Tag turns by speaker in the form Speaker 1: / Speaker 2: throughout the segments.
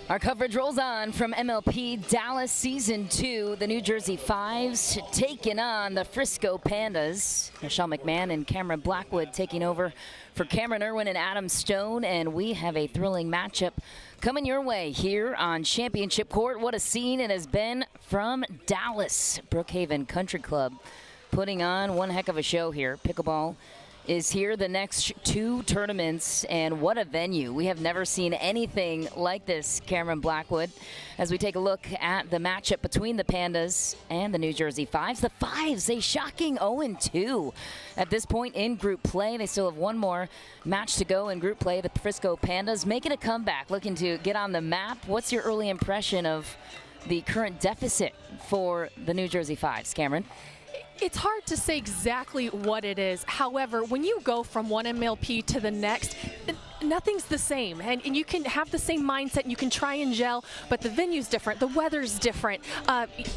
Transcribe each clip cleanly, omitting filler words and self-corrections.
Speaker 1: Our coverage rolls on from MLP Dallas Season 2. The New Jersey 5's taking on the Frisco Pandas. Michelle McMahon and Cameron Blackwood taking over for Cameron Irwin and Adam Stone. And we have a thrilling matchup coming your way here on Championship Court. What a scene it has been from Dallas. Brookhaven Country Club putting on one heck of a show here. Pickleball is here the next two tournaments, and what a venue. We have never seen anything like this, Cameron Blackwood, as we take a look at the matchup between the Pandas and the New Jersey 5's. The 5's, a shocking 0-2 at this point in group play. They still have one more match to go in group play. The Frisco Pandas making a comeback, looking to get on the map. What's your early impression of the current deficit for the New Jersey 5's, Cameron?
Speaker 2: It's hard to say exactly what it is. However, when you go from one MLP to the next, nothing's the same, and you can have the same mindset and you can try and gel, but the venue's different, the weather's different.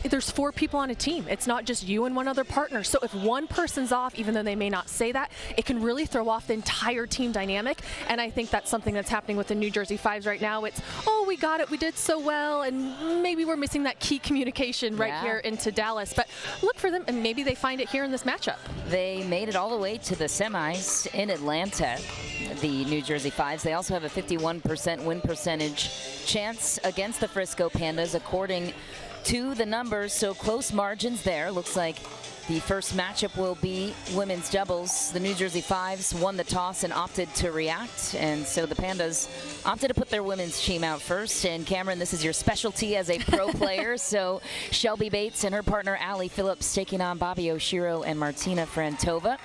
Speaker 2: There's 4 people on a team. It's not just you and one other partner. So if one person's off, even though they may not say that, it can really throw off the entire team dynamic. And I think that's something that's happening with the New Jersey 5's right now. It's, oh, we got it, we did so well, and maybe we're missing that key communication right here into Dallas. But look for them, and maybe they find it here in this matchup.
Speaker 1: They made it all the way to the semis in Atlanta, the New Jersey 5's. They also have a 51% win percentage chance against the Frisco Pandas, according to the numbers. So close margins there. Looks like the first matchup will be women's doubles. The New Jersey 5's won the toss and opted to react, and so the Pandas opted to put their women's team out first. And Cameron, this is your specialty as a pro player. So Shelby Bates and her partner Allie Phillips taking on Bobby Oshiro and Martina Frantova.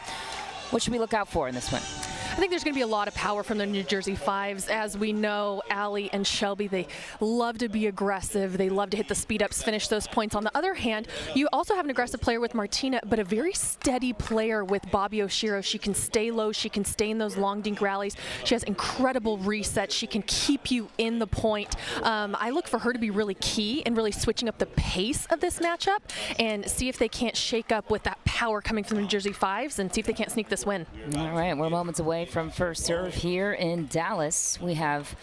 Speaker 1: What should we look out for in this one?
Speaker 2: I think there's going to be a lot of power from the New Jersey 5's. As we know, Allie and Shelby, they love to be aggressive. They love to hit the speed ups, finish those points. On the other hand, you also have an aggressive player with Martina, but a very steady player with Bobby Oshiro. She can stay low. She can stay in those long dink rallies. She has incredible resets. She can keep you in the point. I look for her to be really key and really switching up the pace of this matchup and see if they can't shake up with that power coming from the New Jersey 5's and see if they can't sneak this win.
Speaker 1: All right, we're moments away from first serve here in Dallas. We have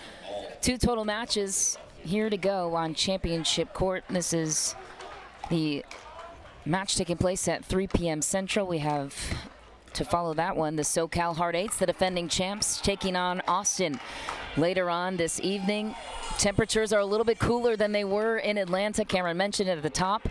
Speaker 1: 2 total matches here to go on Championship Court. This is the match taking place at 3 p.m. Central. We have to follow that one, the SoCal Hard Eights, the defending champs, taking on Austin later on this evening. Temperatures are a little bit cooler than they were in Atlanta. Cameron mentioned it at the top.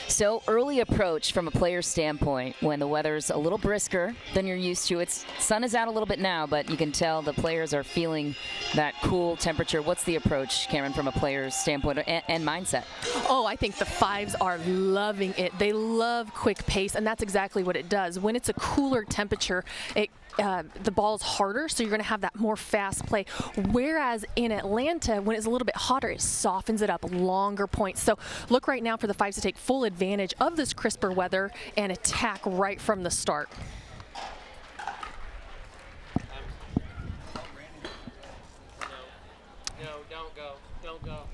Speaker 1: So early approach from a player standpoint when the weather's a little brisker than you're used to. Sun is out a little bit now, but you can tell the players are feeling that cool temperature. What's the approach, Cameron, from a player's standpoint and mindset?
Speaker 2: Oh, I think the 5's are loving it. They love quick pace, and that's exactly what it does. When it's a cooler temperature, the ball is harder, so you're going to have that more fast play. Whereas in Atlanta, when it's a little bit hotter, it softens it up, longer points. So look right now for the 5's to take full advantage of this crisper weather and attack right from the start.
Speaker 3: No, don't go. Don't go.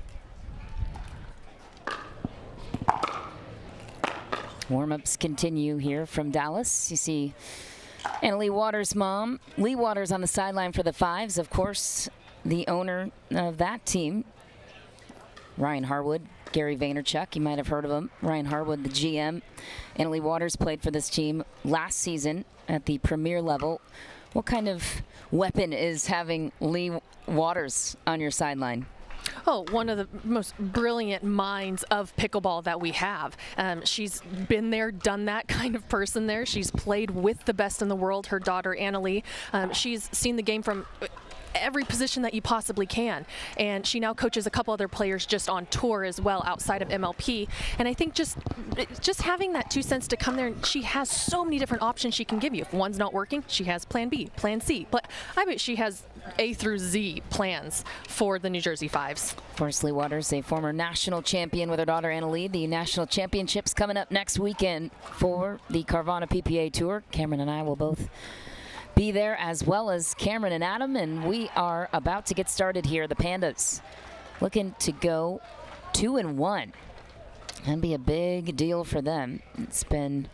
Speaker 1: Warm-ups continue here from Dallas. You see Anna Lee Waters' mom, Lee Waters, on the sideline for the 5's. Of course, the owner of that team, Ryan Harwood, Gary Vaynerchuk, you might have heard of him. Ryan Harwood, the GM. Anna Lee Waters played for this team last season at the premier level. What kind of weapon is having Lee Waters on your sideline?
Speaker 2: Oh, one of the most brilliant minds of pickleball that we have. She's been there, done that kind of person there. She's played with the best in the world, her daughter, Annalie. She's seen the game from every position that you possibly can. And she now coaches a couple other players just on tour as well outside of MLP. And I think just having that 2 cents to come there, and she has so many different options she can give you. If one's not working, she has plan B, plan C. But I bet she has A through Z plans for the New Jersey 5's.
Speaker 1: Of course, Lee Waters, a former national champion with her daughter Anna Lee. The national championships coming up next weekend for the Carvana PPA Tour. Cameron and I will both be there, as well as Cameron and Adam, and we are about to get started here. The Pandas looking to go 2-1. That'd be a big deal for them. It's been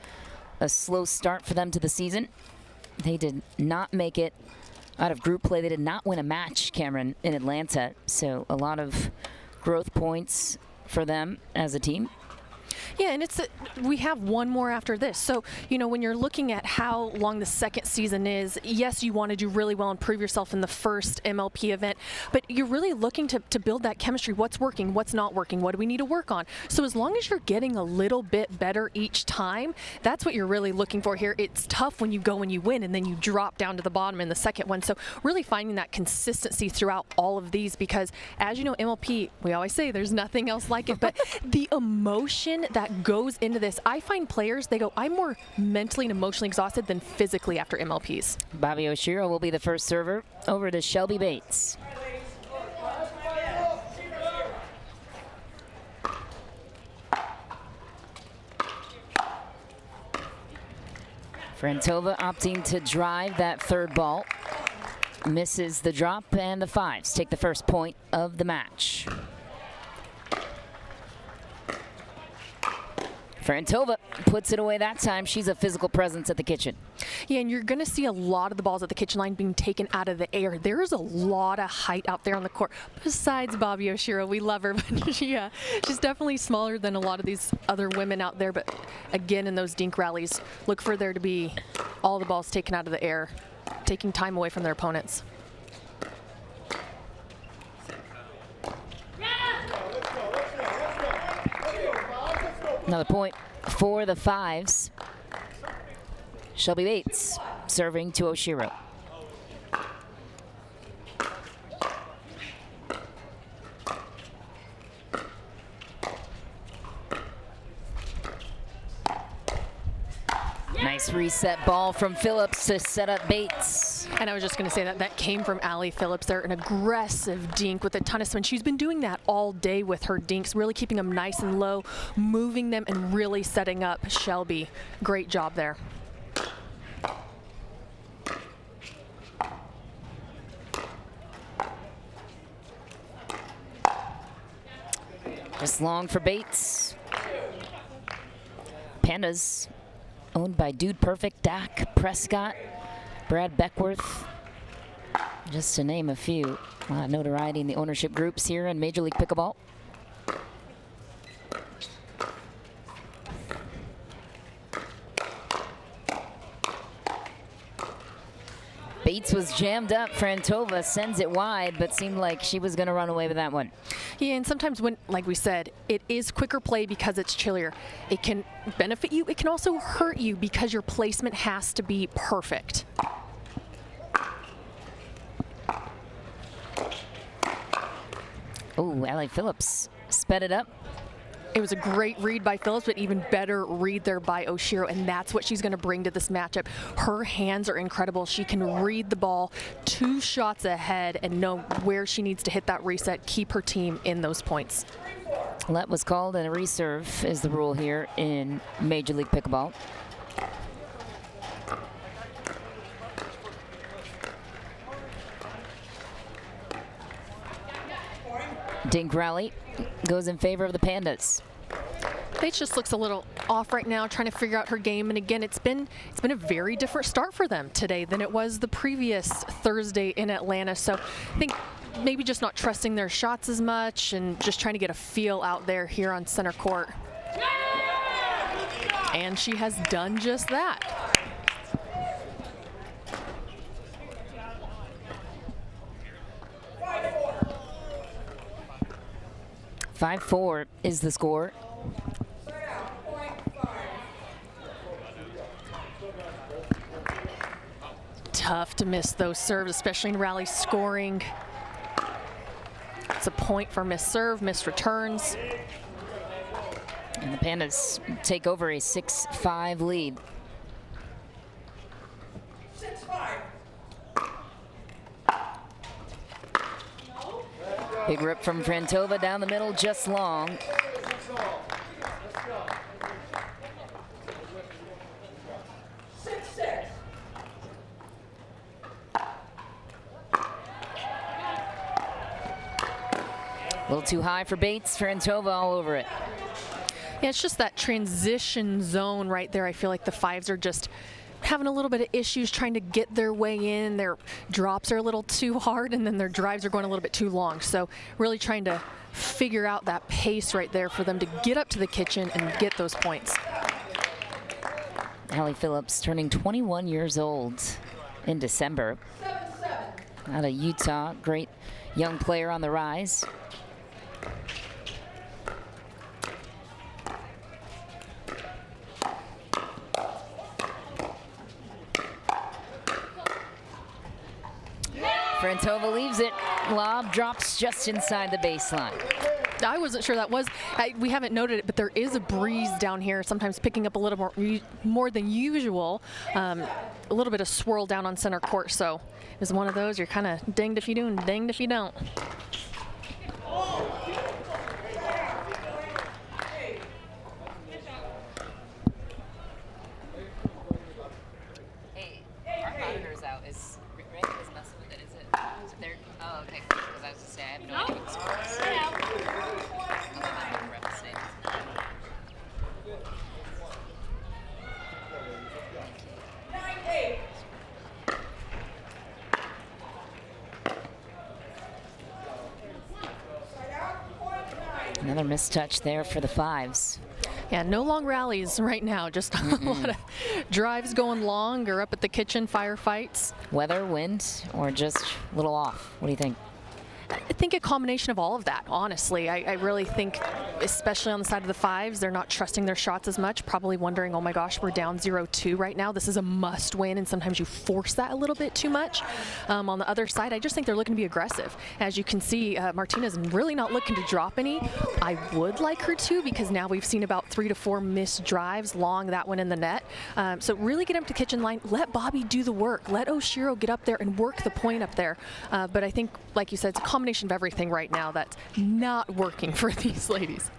Speaker 1: a slow start for them to the season. They did not make it out of group play. They did not win a match, Cameron, in Atlanta. So a lot of growth points for them as a team.
Speaker 2: Yeah, and we have one more after this. So, you know, when you're looking at how long the second season is, yes, you want to do really well and prove yourself in the first MLP event, but you're really looking to build that chemistry. What's working? What's not working? What do we need to work on? So as long as you're getting a little bit better each time, that's what you're really looking for here. It's tough when you go and you win and then you drop down to the bottom in the second one. So really finding that consistency throughout all of these, because as you know, MLP, we always say there's nothing else like it, but the emotion that goes into this, I find players, they go, I'm more mentally and emotionally exhausted than physically after MLPs.
Speaker 1: Bobby Oshiro will be the first server over to Shelby Bates. Frantova opting to drive that third ball. Misses the drop, and the 5s take the first point of the match. Frantova puts it away that time. She's a physical presence at the kitchen.
Speaker 2: Yeah, and you're going to see a lot of the balls at the kitchen line being taken out of the air. There is a lot of height out there on the court. Besides Bobby Oshiro, we love her, but she's definitely smaller than a lot of these other women out there. But again, in those dink rallies, look for there to be all the balls taken out of the air, taking time away from their opponents.
Speaker 1: Another point for the 5s. Shelby Bates serving to Oshiro. Nice reset ball from Phillips to set up Bates.
Speaker 2: And I was just going to say that came from Allie Phillips there, an aggressive dink with a ton of spin. She's been doing that all day with her dinks, really keeping them nice and low, moving them and really setting up Shelby. Great job there.
Speaker 1: Just long for Bates. Pandas, owned by Dude Perfect, Dak Prescott, Brad Beckworth, just to name a few. Notoriety in the ownership groups here in Major League Pickleball. Bates was jammed up. Frantova sends it wide, but seemed like she was going to run away with that one.
Speaker 2: Yeah, and sometimes when, like we said, it is quicker play because it's chillier. It can benefit you. It can also hurt you because your placement has to be perfect.
Speaker 1: Oh, Allie Phillips sped it up.
Speaker 2: It was a great read by Phillips, but even better read there by Oshiro, and that's what she's going to bring to this matchup. Her hands are incredible. She can read the ball 2 shots ahead and know where she needs to hit that reset, keep her team in those points.
Speaker 1: Let was called, and a reserve is the rule here in Major League Pickleball. Dink rally goes in favor of the Pandas.
Speaker 2: Bates just looks a little off right now, trying to figure out her game. And again, it's been a very different start for them today than it was the previous Thursday in Atlanta. So I think maybe just not trusting their shots as much and just trying to get a feel out there here on center court. And she has done just that.
Speaker 1: 5-4 is the score.
Speaker 2: Tough to miss those serves, especially in rally scoring. It's a point for missed serve, missed returns.
Speaker 1: And the Pandas take over a 6-5 lead. Big rip from Frantova down the middle, just long. A little too high for Bates. Frantova all over it.
Speaker 2: Yeah, it's just that transition zone right there. I feel like the 5s are just having a little bit of issues trying to get their way in. Their drops are a little too hard, and then their drives are going a little bit too long. So really trying to figure out that pace right there for them to get up to the kitchen and get those points.
Speaker 1: Hallie Phillips turning 21 years old in December. Out of Utah, great young player on the rise. Frantova leaves it. Lob drops just inside the baseline.
Speaker 2: I wasn't sure that was. We haven't noted it, but there is a breeze down here, sometimes picking up a little more than usual. A little bit of swirl down on center court, so it was one of those you're kind of dinged if you do and dinged if you don't.
Speaker 1: Hey, our monitor's out. Is Rick messing with it? Is it? There? Oh, okay. Because I was going to say, I have no idea what the score is. Another missed touch there for the 5's.
Speaker 2: Yeah, no long rallies right now. Just a lot of drives going long or up at the kitchen, firefights.
Speaker 1: Weather, wind, or just a little off? What do you think?
Speaker 2: I think a combination of all of that, honestly. I really think, especially on the side of the 5's, they're not trusting their shots as much, probably wondering, oh my gosh, we're down 0-2 right now. This is a must win, and sometimes you force that a little bit too much. On the other side, I just think they're looking to be aggressive. As you can see, Martina's really not looking to drop any. I would like her to, because now we've seen about 3 to 4 missed drives, long that one in the net. So really get up to kitchen line, let Bobby do the work, let Oshiro get up there and work the point up there. But I think, like you said, it's a combination of everything right now that's not working for these ladies.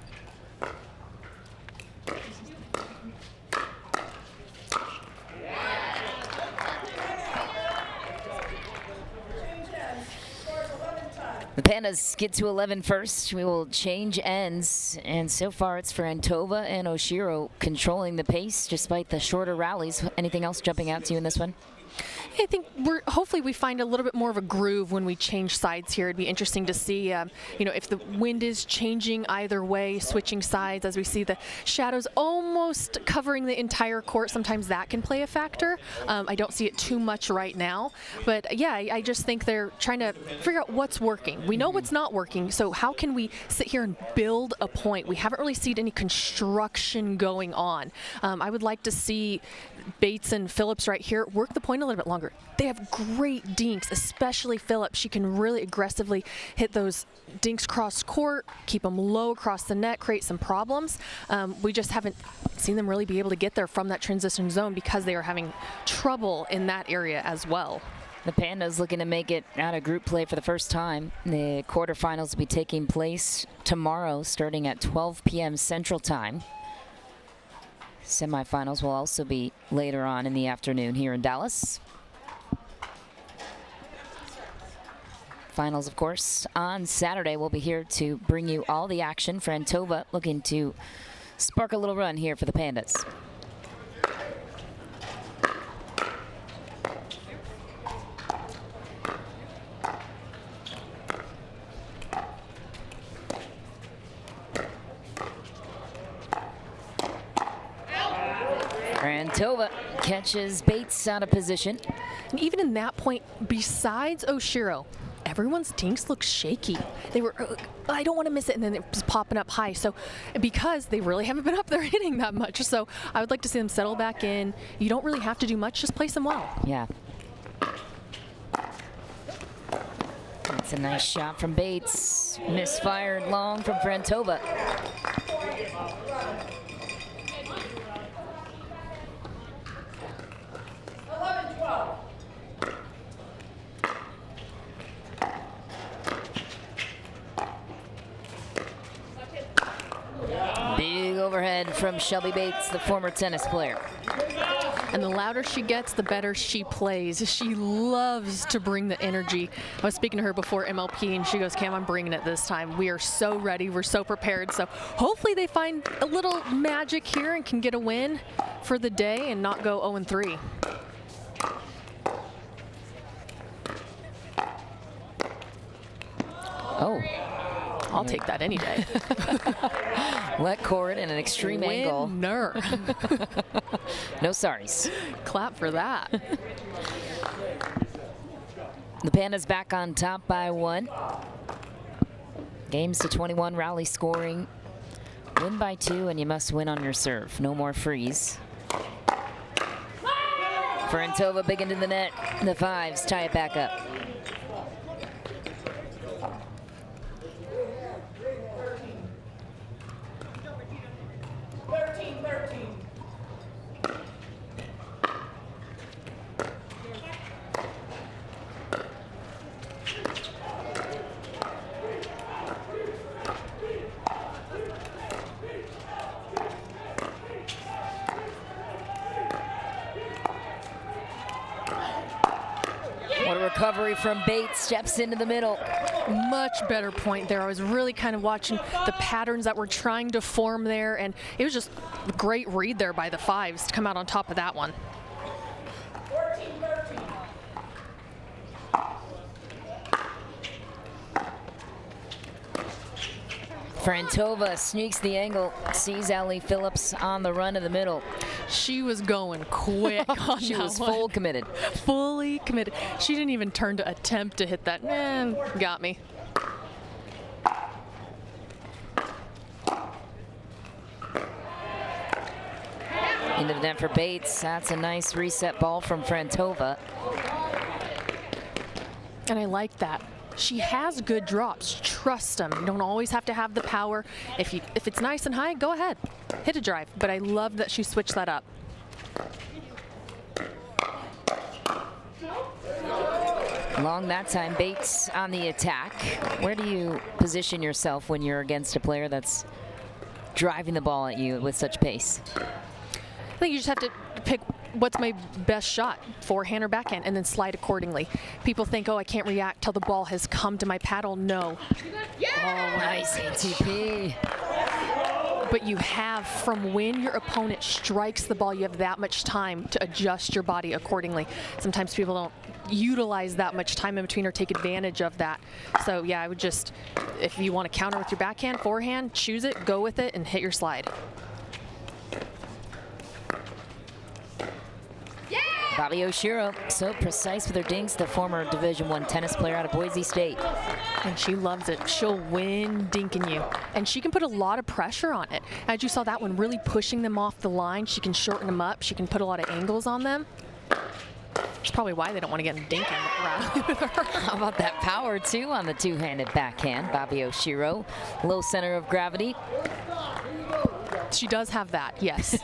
Speaker 1: The Pandas get to 11 first. We will change ends, and so far it's Frantova and Oshiro controlling the pace despite the shorter rallies. Anything else jumping out to you in this one?
Speaker 2: I think hopefully we find a little bit more of a groove when we change sides here. It'd be interesting to see, if the wind is changing either way, switching sides as we see the shadows almost covering the entire court. Sometimes that can play a factor. I don't see it too much right now, but yeah, I just think they're trying to figure out what's working. We know what's not working, so how can we sit here and build a point? We haven't really seen any construction going on. I would like to see Bates and Phillips right here work the point a little bit longer. They have great dinks, especially Phillips. She can really aggressively hit those dinks cross court, keep them low across the net, create some problems. We just haven't seen them really be able to get there from that transition zone because they are having trouble in that area as well.
Speaker 1: The Pandas looking to make it out of group play for the first time. The quarterfinals will be taking place tomorrow starting at 12 p.m. Central Time. Semifinals will also be later on in the afternoon here in Dallas. Finals, of course, on Saturday. We'll be here to bring you all the action. Frantova looking to spark a little run here for the Pandas. Frantova catches Bates out of position.
Speaker 2: And even in that point, besides Oshiro, everyone's dinks look shaky. They were, I don't want to miss it, and then it was popping up high. So because they really haven't been up there hitting that much. So I would like to see them settle back in. You don't really have to do much, just place them well.
Speaker 1: Yeah. That's a nice shot from Bates. Misfired long from Frantova. Big overhead from Shelby Bates, the former tennis player.
Speaker 2: And the louder she gets, the better she plays. She loves to bring the energy. I was speaking to her before MLP, and she goes, Cam, I'm bringing it this time. We are so ready. We're so prepared. So hopefully they find a little magic here and can get a win for the day and not go 0-3.
Speaker 1: Oh.
Speaker 2: I'll take that any day.
Speaker 1: Let court in an extreme angle.
Speaker 2: Winner.
Speaker 1: No sorries.
Speaker 2: Clap for that.
Speaker 1: The Pandas back on top by 1. Games to 21, rally scoring. Win by 2, and you must win on your serve. No more freeze. Frentova big into the net. The 5s tie it back up. What a recovery from Bates, steps into the middle.
Speaker 2: Much better point there. I was really kind of watching the patterns that were trying to form there, and it was just a great read there by the 5s to come out on top of that one.
Speaker 1: Frentova sneaks the angle, sees Ali Phillips on the run of the middle.
Speaker 2: She was going quick on
Speaker 1: She
Speaker 2: that
Speaker 1: was
Speaker 2: one.
Speaker 1: full committed.
Speaker 2: Fully committed. She didn't even turn to attempt to hit that. Got me.
Speaker 1: Into the net for Bates. That's a nice reset ball from Frentova.
Speaker 2: And I like that. She has good drops. Trust them. You don't always have to have the power. If it's nice and high, go ahead. Hit a drive. But I love that she switched that up.
Speaker 1: Long that time, Bates on the attack. Where do you position yourself when you're against a player that's driving the ball at you with such pace?
Speaker 2: I think you just have to pick what's my best shot, forehand or backhand, and then slide accordingly. People think, oh, I can't react till the ball has come to my paddle. No.
Speaker 1: Oh, nice ATP.
Speaker 2: But you have, from when your opponent strikes the ball, you have that much time to adjust your body accordingly. Sometimes people don't utilize that much time in between or take advantage of that. So yeah, I would just, if you want to counter with your backhand, forehand, choose it, go with it, and hit your slide.
Speaker 1: Bobby Oshiro, so precise with her dinks, the former Division I tennis player out of Boise State.
Speaker 2: And she loves it. She'll win dinking you. And she can put a lot of pressure on it. As you saw that one, really pushing them off the line. She can shorten them up. She can put a lot of angles on them. That's probably why they don't want to get in dinking around with her.
Speaker 1: How about that power, too, on the two-handed backhand? Bobby Oshiro, low center of gravity.
Speaker 2: She does have that, yes.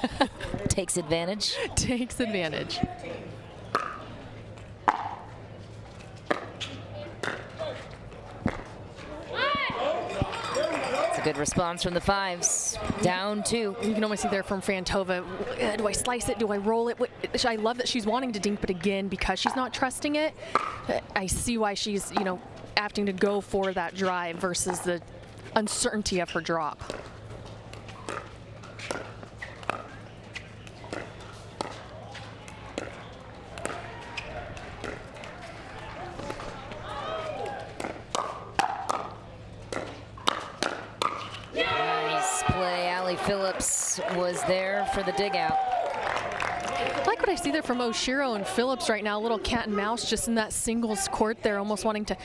Speaker 1: Takes advantage.
Speaker 2: Takes advantage.
Speaker 1: It's a good response from the 5s. Down 2.
Speaker 2: You can almost see there from Frentova, do I slice it? Do I roll it? I love that she's wanting to dink, but again, because she's not trusting it, I see why she's, having to go for that drive versus the uncertainty of her drop.
Speaker 1: Phillips was there for the dig out.
Speaker 2: I like what I see there from Oshiro and Phillips right now, a little cat and mouse just in that singles court there, almost wanting to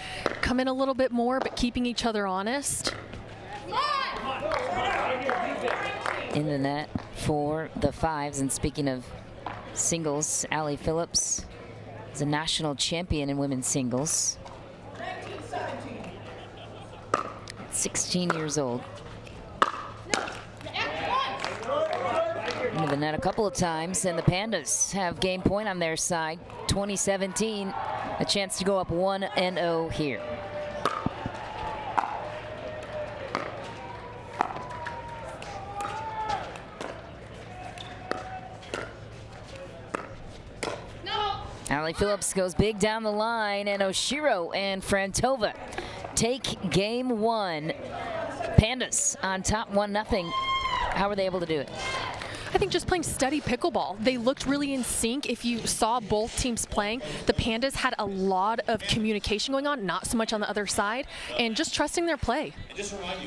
Speaker 2: come in a little bit more, but keeping each other honest.
Speaker 1: In the net for the 5s, and speaking of singles, Ali Phillips is a national champion in women's singles. 16 years old. Into the net a couple of times, and the Pandas have game point on their side. 2017, a chance to go up 1-0 here. Riley Phillips goes big down the line, and Oshiro and Frantova take game 1. Pandas on top 1-0. How were they able to do it?
Speaker 2: I think just playing steady pickleball. They looked really in sync. If you saw both teams playing, the Pandas had a lot of communication going on, not so much on the other side, and just trusting their play.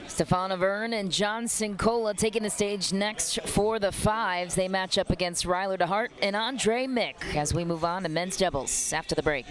Speaker 1: Stefan Avern and John Sincola taking the stage next for the 5s. They match up against Ryler DeHart and Andre Mick as we move on to men's doubles after the break.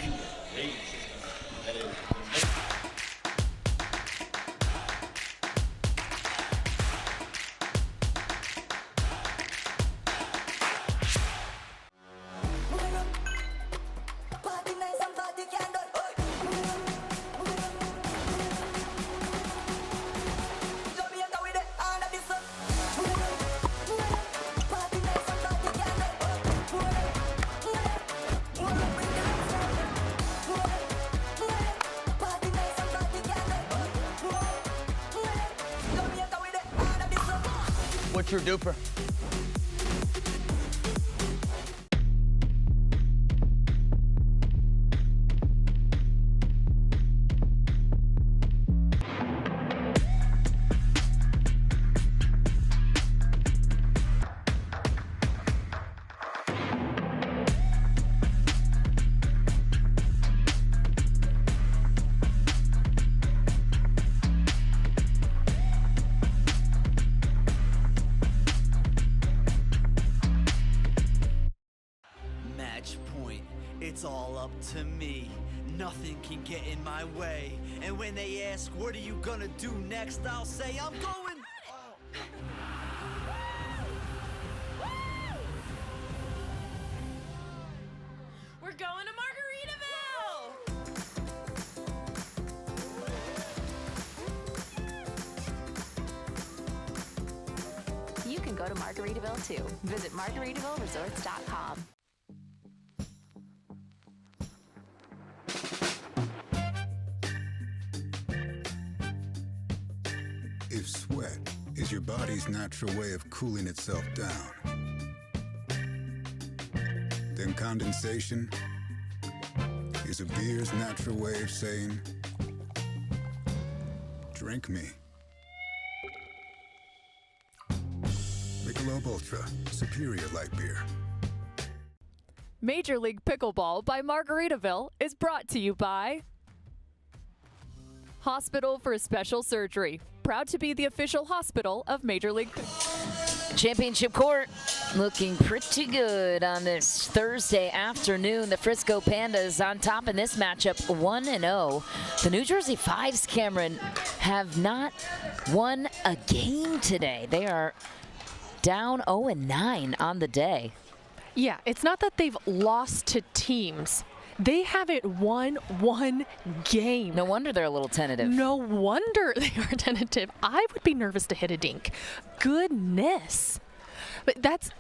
Speaker 4: What's your DUPR?
Speaker 5: It's all up to me. Nothing can get in my way. And when they ask, what are you gonna do next? I'll say, I'm going.
Speaker 6: We're going to Margaritaville!
Speaker 7: You can go to Margaritaville too. Visit MargaritavilleResorts.com.
Speaker 8: If sweat is your body's natural way of cooling itself down, then condensation is a beer's natural way of saying, drink me. Michelob ULTRA, superior light beer.
Speaker 2: Major League Pickleball by Margaritaville is brought to you by Hospital for Special Surgery. Proud to be the official hospital of Major League.
Speaker 1: Championship court looking pretty good on this Thursday afternoon. The Frisco Pandas on top in this matchup, 1-0. The New Jersey 5's, Cameron, have not won a game today. They are down 0-9 on the day.
Speaker 2: Yeah, it's not that they've lost to teams. They haven't won one game.
Speaker 1: No wonder they're a little tentative.
Speaker 2: No wonder they are tentative. I would be nervous to hit a dink. Goodness. But that's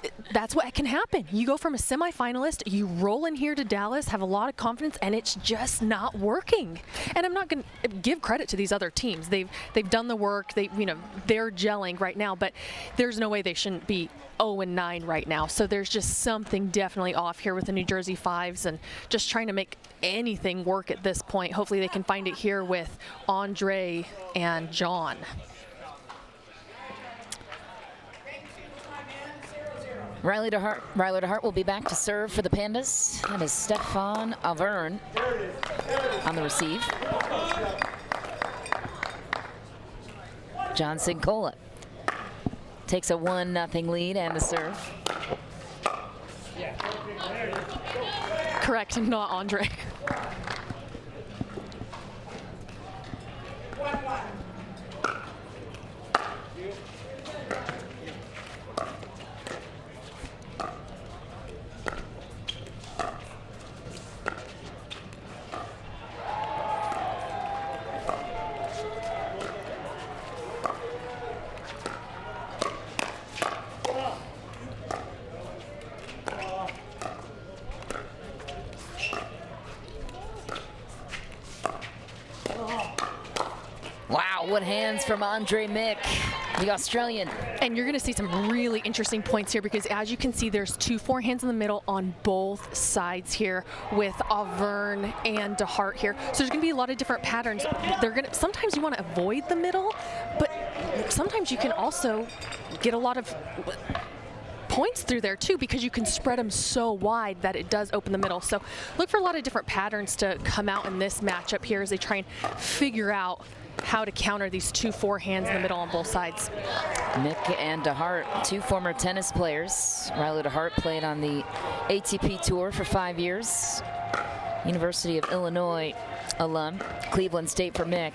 Speaker 2: what can happen. You go from a semifinalist, you roll in here to Dallas, have a lot of confidence, and it's just not working. And I'm not going to give credit to these other teams. They've done the work. They're gelling right now, but there's no way they shouldn't be 0-9 right now. So there's just something definitely off here with the New Jersey 5's and just trying to make anything work at this point. Hopefully they can find it here with Andre and John.
Speaker 1: Ryler DeHart will be back to serve for the Pandas. That is Stefan Avern on the receive. John Sincola takes a 1-0 lead and the serve.
Speaker 2: Correct, not Andre.
Speaker 1: Bollywood hands from Andre Mick, the Australian.
Speaker 2: And you're going to see some really interesting points here because as you can see, there's 2 forehands in the middle on both sides here with Auvergne and DeHart here. So there's going to be a lot of different patterns. Sometimes you want to avoid the middle, but sometimes you can also get a lot of points through there too because you can spread them so wide that it does open the middle. So look for a lot of different patterns to come out in this matchup here as they try and figure out how to counter these 2 forehands in the middle on both sides.
Speaker 1: Mick and DeHart, 2 former tennis players. Riley DeHart played on the ATP Tour for 5 years. University of Illinois alum, Cleveland State for Mick.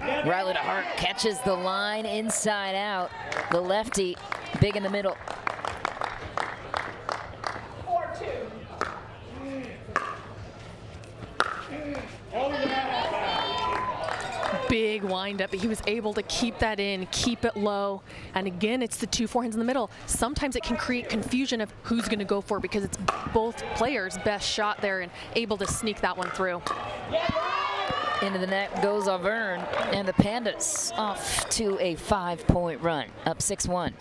Speaker 1: Riley DeHart catches the line inside out. The lefty, big in the middle.
Speaker 2: Big wind up, but he was able to keep that in, keep it low. And again, it's the 2 forehands in the middle. Sometimes it can create confusion of who's going to go for it because it's both players' best shot there and able to sneak that one through.
Speaker 1: Into the net goes Auvergne, and the Pandas off to a 5-point run, up 6-1.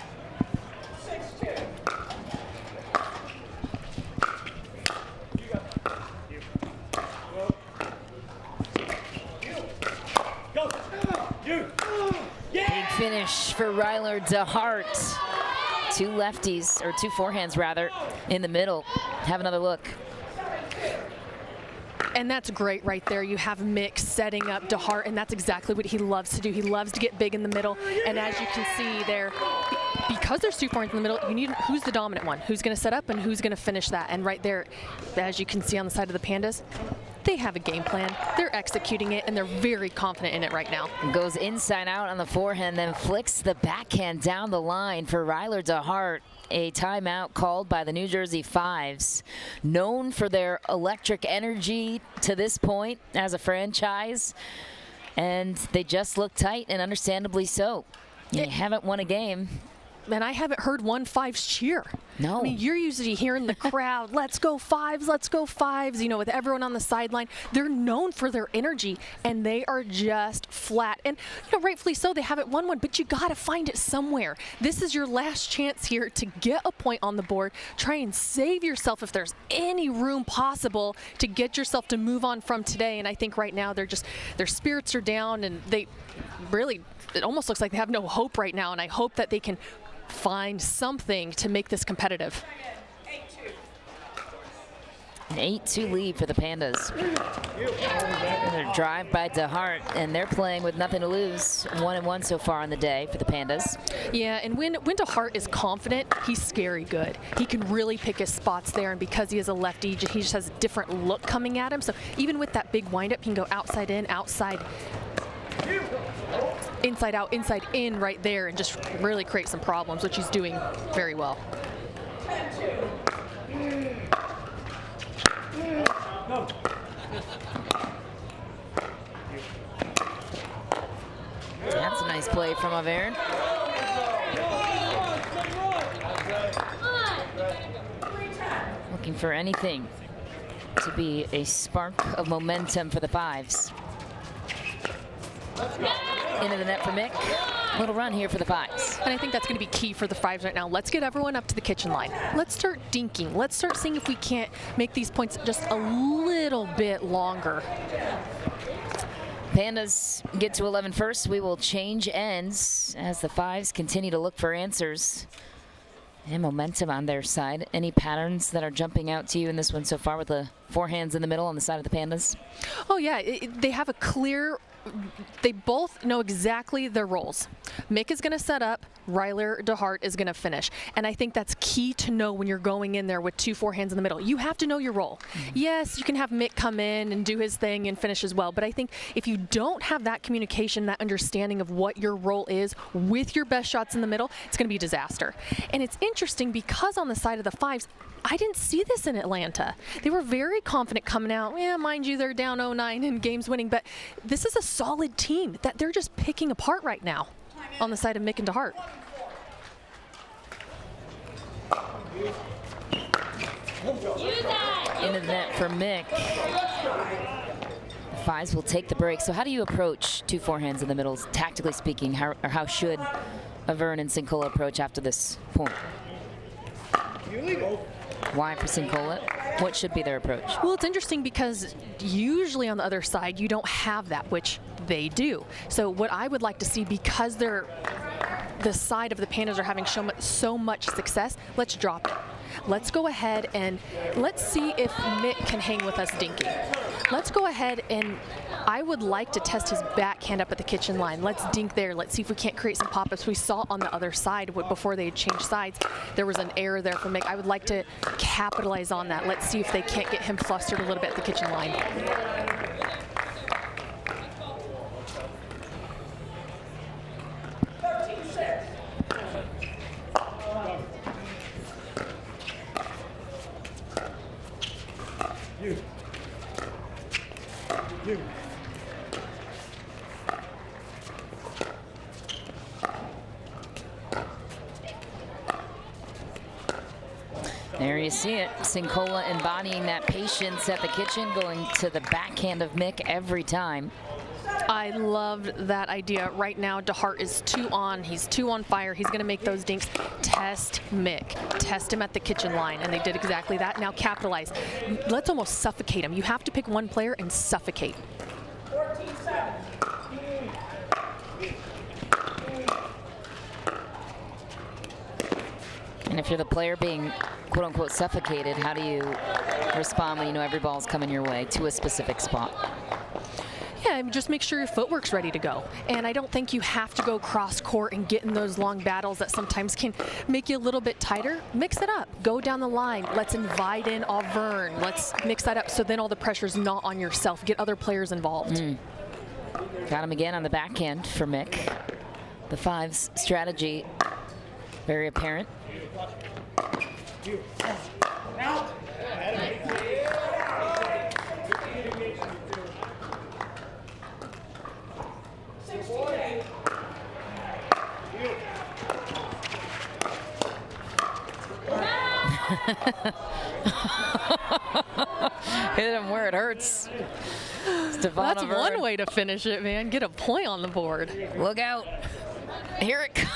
Speaker 1: Big finish for Riley DeHart. 2 lefties, or 2 forehands rather, in the middle. Have another look.
Speaker 2: And that's great right there. You have Mick setting up DeHart, and that's exactly what he loves to do. He loves to get big in the middle. And as you can see there, because there's 2 forehands in the middle, you need who's the dominant one, who's going to set up and who's going to finish that. And right there, as you can see on the side of the Pandas, they have a game plan. They're executing it, and they're very confident in it right now.
Speaker 1: Goes inside out on the forehand, then flicks the backhand down the line for Riley DeHart. A timeout called by the New Jersey 5's, known for their electric energy to this point as a franchise, and they just look tight, and understandably so. You haven't won a game.
Speaker 2: And I haven't heard one 5's cheer.
Speaker 1: No.
Speaker 2: I mean, you're usually hearing the crowd, let's go 5's, let's go 5's, you know, with everyone on the sideline. They're known for their energy, and they are just flat. And, you know, rightfully so, they haven't won one, but you got to find it somewhere. This is your last chance here to get a point on the board. Try and save yourself if there's any room possible to get yourself to move on from today. And I think right now their spirits are down, and they really, it almost looks like they have no hope right now, and I hope that they can find something to make this competitive.
Speaker 1: An 8-2 lead for the Pandas. Another drive by DeHart, and they're playing with nothing to lose. 1-1 so far on the day for the Pandas.
Speaker 2: Yeah, and when DeHart is confident, he's scary good. He can really pick his spots there, and because he is a lefty, he just has a different look coming at him. So even with that big windup, he can go outside in, outside, inside out, inside in right there, and just really create some problems, which he's doing very well.
Speaker 1: That's a nice play from Auvergne. Looking for anything to be a spark of momentum for the 5's. Into the net for Mick. Little run here for the 5's.
Speaker 2: And I think that's going to be key for the 5's right now. Let's get everyone up to the kitchen line. Let's start dinking. Let's start seeing if we can't make these points just a little bit longer.
Speaker 1: Pandas get to 11 first. We will change ends as the 5's continue to look for answers. And momentum on their side. Any patterns that are jumping out to you in this one so far with the forehands in the middle on the side of the Pandas?
Speaker 2: Oh, yeah. They have a clear... They both know exactly their roles. Mick is going to set up, Riley DeHart is going to finish. And I think that's key to know when you're going in there with 2 forehands in the middle. You have to know your role. Yes, you can have Mick come in and do his thing and finish as well. But I think if you don't have that communication, that understanding of what your role is with your best shots in the middle, it's going to be a disaster. And it's interesting because on the side of the 5's, I didn't see this in Atlanta. They were very confident coming out. Yeah, mind you, they're down 0-9 in games winning, but this is a solid team that they're just picking apart right now on the side of Mick and DeHart.
Speaker 1: Into the net for Mick. Fives will take the break. So how do you approach two forehands in the middle, tactically speaking? How should Avern and Sincola approach after this point? Why for Sincola? What should be their approach?
Speaker 2: Well, it's interesting because usually on the other side, you don't have that, which they do. So what I would like to see, because the side of the Pandas are having so much success, let's drop it. Let's go ahead and let's see if Mick can hang with us dinky. Let's go ahead and I would like to test his backhand up at the kitchen line. Let's dink there. Let's see if we can't create some pop-ups. We saw on the other side before they had changed sides, there was an error there for Mick. I would like to capitalize on that. Let's see if they can't get him flustered a little bit at the kitchen line.
Speaker 1: There you see it. Sincola embodying that patience at the kitchen, going to the backhand of Mick every time.
Speaker 2: I loved that idea. Right now, DeHart is 2 on. He's 2 on fire. He's going to make those dinks. Test Mick. Test him at the kitchen line. And they did exactly that. Now capitalize. Let's almost suffocate him. You have to pick one player and suffocate.
Speaker 3: 14-7.
Speaker 1: And if you're the player being quote-unquote suffocated, how do you respond when you know every ball's coming your way to a specific spot?
Speaker 2: Yeah, I mean, just make sure your footwork's ready to go. And I don't think you have to go cross court and get in those long battles that sometimes can make you a little bit tighter. Mix it up. Go down the line. Let's invite in Auvergne. Let's mix that up so then all the pressure's not on yourself. Get other players involved.
Speaker 1: Got him again on the backhand for Mick. The Fives strategy, very apparent. Hit him where it hurts.
Speaker 2: That's one way to finish it, man. Get a point on the board.
Speaker 1: Look out. Here it comes.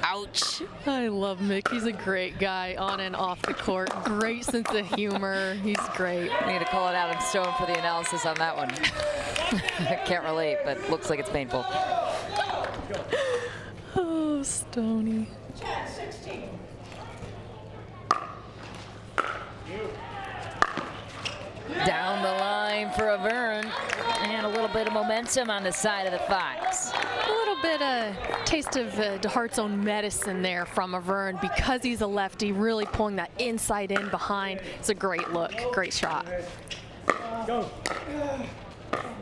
Speaker 1: Ouch.
Speaker 2: I love Mick. He's a great guy on and off the court. Great sense of humor. He's great.
Speaker 1: I need to call it out. I'm Stone for the analysis on that one. I can't relate, but looks like it's painful.
Speaker 2: Oh, Stoney.
Speaker 3: 10-16.
Speaker 1: Down the line for Auvergne, and a little bit of momentum on the side of the Fives.
Speaker 2: A little bit of taste of DeHart's own medicine there from Auvergne because he's a lefty, really pulling that inside in behind. It's a great look, great shot.
Speaker 3: Go.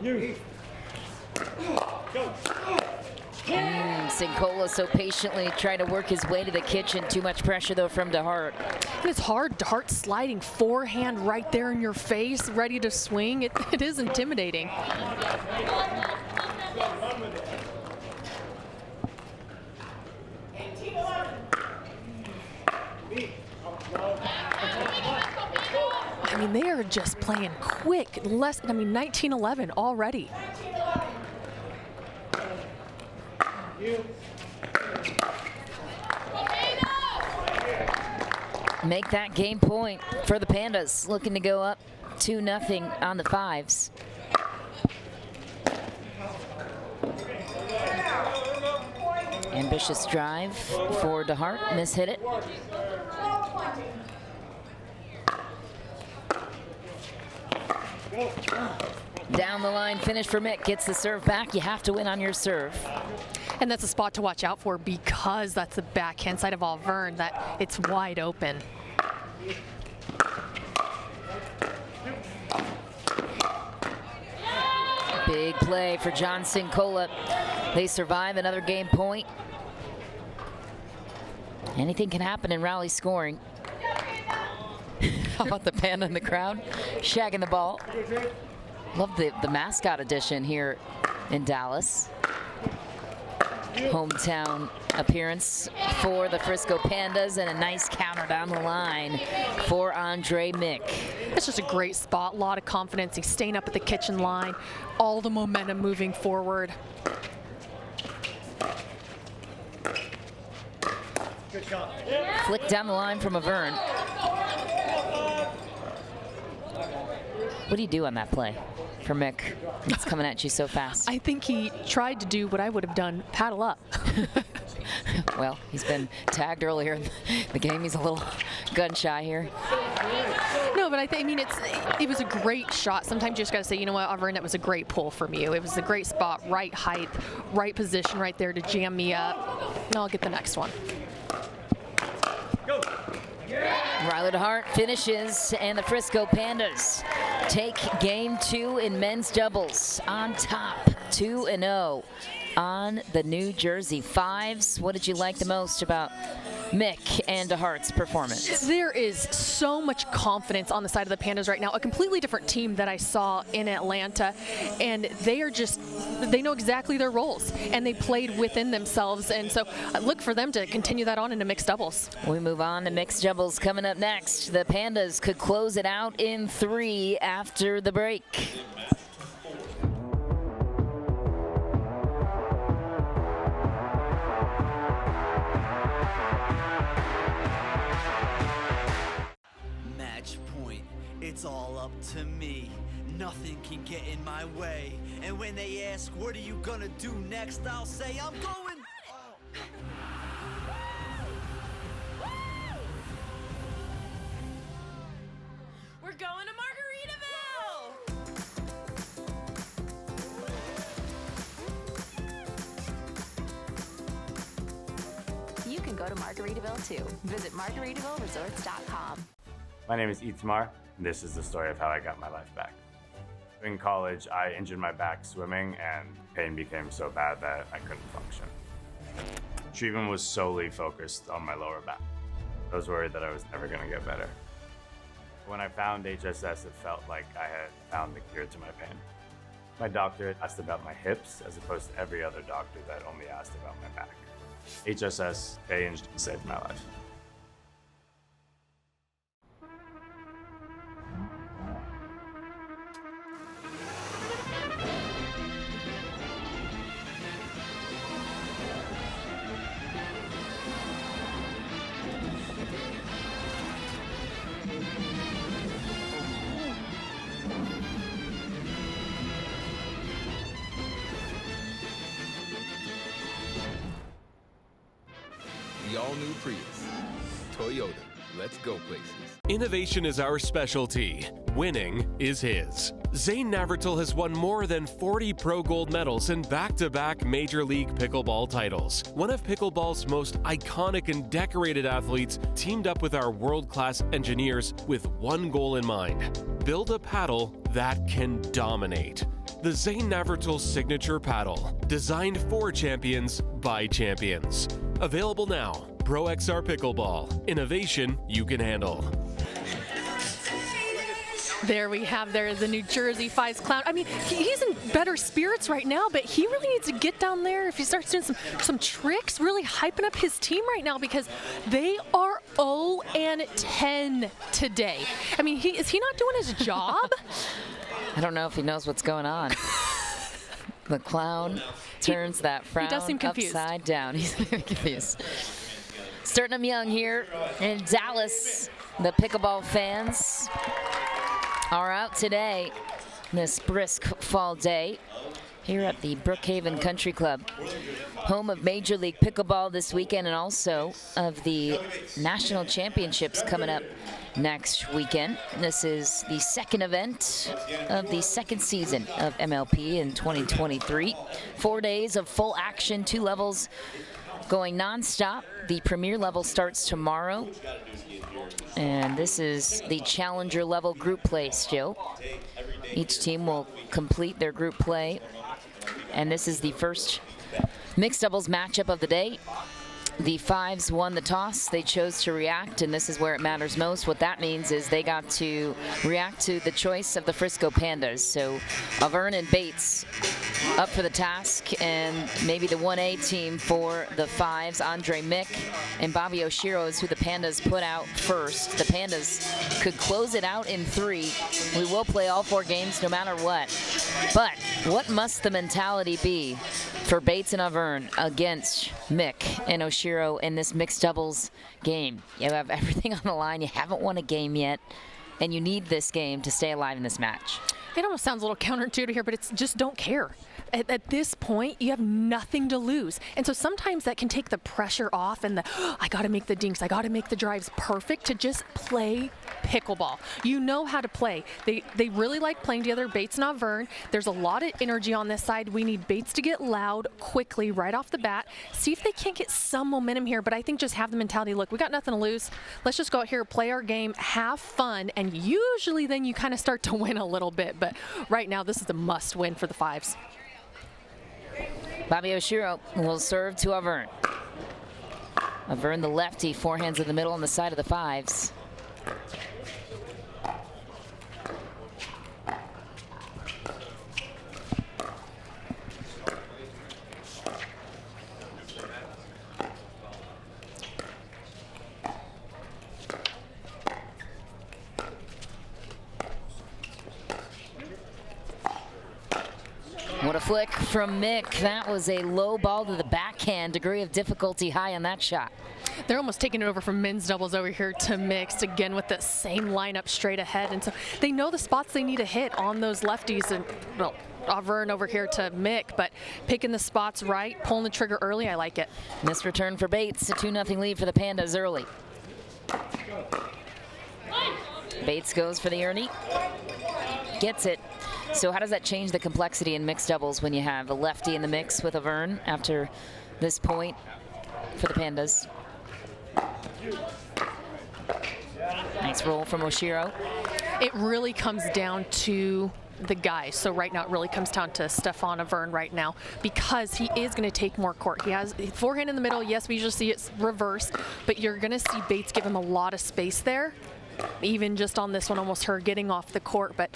Speaker 3: You. Go.
Speaker 1: Sincola so patiently trying to work his way to the kitchen. Too much pressure, though, from DeHart.
Speaker 2: And it's hard. DeHart sliding forehand right there in your face, ready to swing. It is intimidating. I mean, they are just playing quick. 19-11 already.
Speaker 1: Make that game point for the Pandas, looking to go up 2-0 on the Fives. Ambitious drive for DeHart, mishit it. Down the line finish for Mick, gets the serve back. You have to win on your serve.
Speaker 2: And that's a spot to watch out for because that's the backhand side of Auvergne, that it's wide open.
Speaker 1: Big play for John Sincola. They survive another game point. Anything can happen in rally scoring. How about the panda in the crowd? Shagging the ball. Love the mascot edition here in Dallas. hometown appearance for the Frisco Pandas, and a nice counter down the line for Andre Mick.
Speaker 2: It's just a great spot, a lot of confidence. He's staying up at the kitchen line, all the momentum moving forward.
Speaker 3: Good shot.
Speaker 1: Flick down the line from Avern. What do you do on that play for Mick? It's coming at you so fast.
Speaker 2: I think he tried to do what I would have done, paddle up.
Speaker 1: Well, he's been tagged earlier in the game. He's a little gun shy here.
Speaker 2: No, but I mean, it was a great shot. Sometimes you just got to say, you know what, Avern, that was a great pull from you. It was a great spot, right height, right position right there to jam me up. And I'll get the next one.
Speaker 3: Go.
Speaker 1: Riley DeHart finishes, and the Frisco Pandas take game 2 in men's doubles on top, 2-0 on the New Jersey 5's. What did you like the most about Mick and DeHart's performance?
Speaker 2: There is so much confidence on the side of the Pandas right now. A completely different team that I saw in Atlanta, and they know exactly their roles, and they played within themselves, and so I look for them to continue that on into mixed doubles.
Speaker 1: We move on to mixed doubles coming up next. The Pandas could close it out in 3 after the break.
Speaker 5: It's all up to me. Nothing can get in my way. And when they ask, what are you gonna do next? I'll say, I'm going.
Speaker 6: We're going to Margaritaville!
Speaker 7: You can go to Margaritaville too. Visit MargaritavilleResorts.com.
Speaker 4: My name is Itzmar, and this is the story of how I got my life back. In college, I injured my back swimming, and pain became so bad that I couldn't function. Treatment was solely focused on my lower back. I was worried that I was never going to get better. When I found HSS, it felt like I had found the cure to my pain. My doctor asked about my hips, as opposed to every other doctor that only asked about my back. HSS changed and saved my life.
Speaker 9: The all-new Prius. Toyota. Let's go places.
Speaker 10: Innovation is our specialty. Winning is his. Zane Navratil has won more than 40 Pro Gold medals and back-to-back Major League Pickleball titles. One of pickleball's most iconic and decorated athletes teamed up with our world-class engineers with one goal in mind: build a paddle that can dominate. The Zane Navratil Signature Paddle, designed for champions by champions. Available now. ProXR Pickleball. Innovation you can handle.
Speaker 2: There we have the New Jersey 5's clown. I mean, he's in better spirits right now, but he really needs to get down there. If he starts doing some tricks, really hyping up his team right now, because they are 0-10 today. I mean, is he not doing his job?
Speaker 1: I don't know if he knows what's going on. The clown turns that frown
Speaker 2: does seem confused.
Speaker 1: Upside down. He's very confused. Starting them young here in Dallas. The pickleball fans are out today, this brisk fall day, here at the Brookhaven Country Club, home of Major League Pickleball this weekend, and also of the National Championships coming up next weekend. This is the second event of the second season of MLP in 2023. 4 days of full action, 2 levels going nonstop. The premier level starts tomorrow. And this is the challenger level group play still. Each team will complete their group play. And this is the first mixed doubles matchup of the day. The 5's won the toss. They chose to react, and this is where it matters most. What that means is they got to react to the choice of the Frisco Pandas. So Avern and Bates up for the task, and maybe the 1A team for the 5s. Andre Mick and Bobby Oshiro is who the Pandas put out first. The Pandas could close it out in 3. We will play all 4 games no matter what. But what must the mentality be for Bates and Auvergne against Mick and Oshiro in this mixed doubles game? You have everything on the line. You haven't won a game yet, and you need this game to stay alive in this match.
Speaker 2: It almost sounds a little counterintuitive here, but it's just don't care. At this point, you have nothing to lose. And so sometimes that can take the pressure off and I got to make the dinks, I got to make the drives perfect to just play pickleball. You know how to play. They really like playing together, Bates and Auvergne. There's a lot of energy on this side. We need Bates to get loud quickly right off the bat. See if they can't get some momentum here, but I think just have the mentality, look, we got nothing to lose. Let's just go out here, play our game, have fun, and usually then you kind of start to win a little bit. But right now, this is a must win for the 5s.
Speaker 1: Bobby Oshiro will serve to Auvergne. Auvergne, the lefty, forehands in the middle on the side of the 5s. What a flick from Mick. That was a low ball to the backhand. Degree of difficulty high on that shot.
Speaker 2: They're almost taking it over from men's doubles over here to mixed, again with the same lineup straight ahead. And so they know the spots they need to hit on those lefties. And, well, Auvergne over here to Mick, but picking the spots right, pulling the trigger early, I like it.
Speaker 1: Missed return for Bates. A 2-0 lead for the Pandas early. Bates goes for the Ernie. Gets it. So how does that change the complexity in mixed doubles when you have a lefty in the mix with Auvergne after this point for the Pandas? Nice roll from Oshiro.
Speaker 2: It really comes down to the guys. So right now it really comes down to Stefan Auvergne right now, because he is going to take more court. He has forehand in the middle. Yes, we usually see it's reverse, but you're going to see Bates give him a lot of space there. Even just on this one, almost her getting off the court, but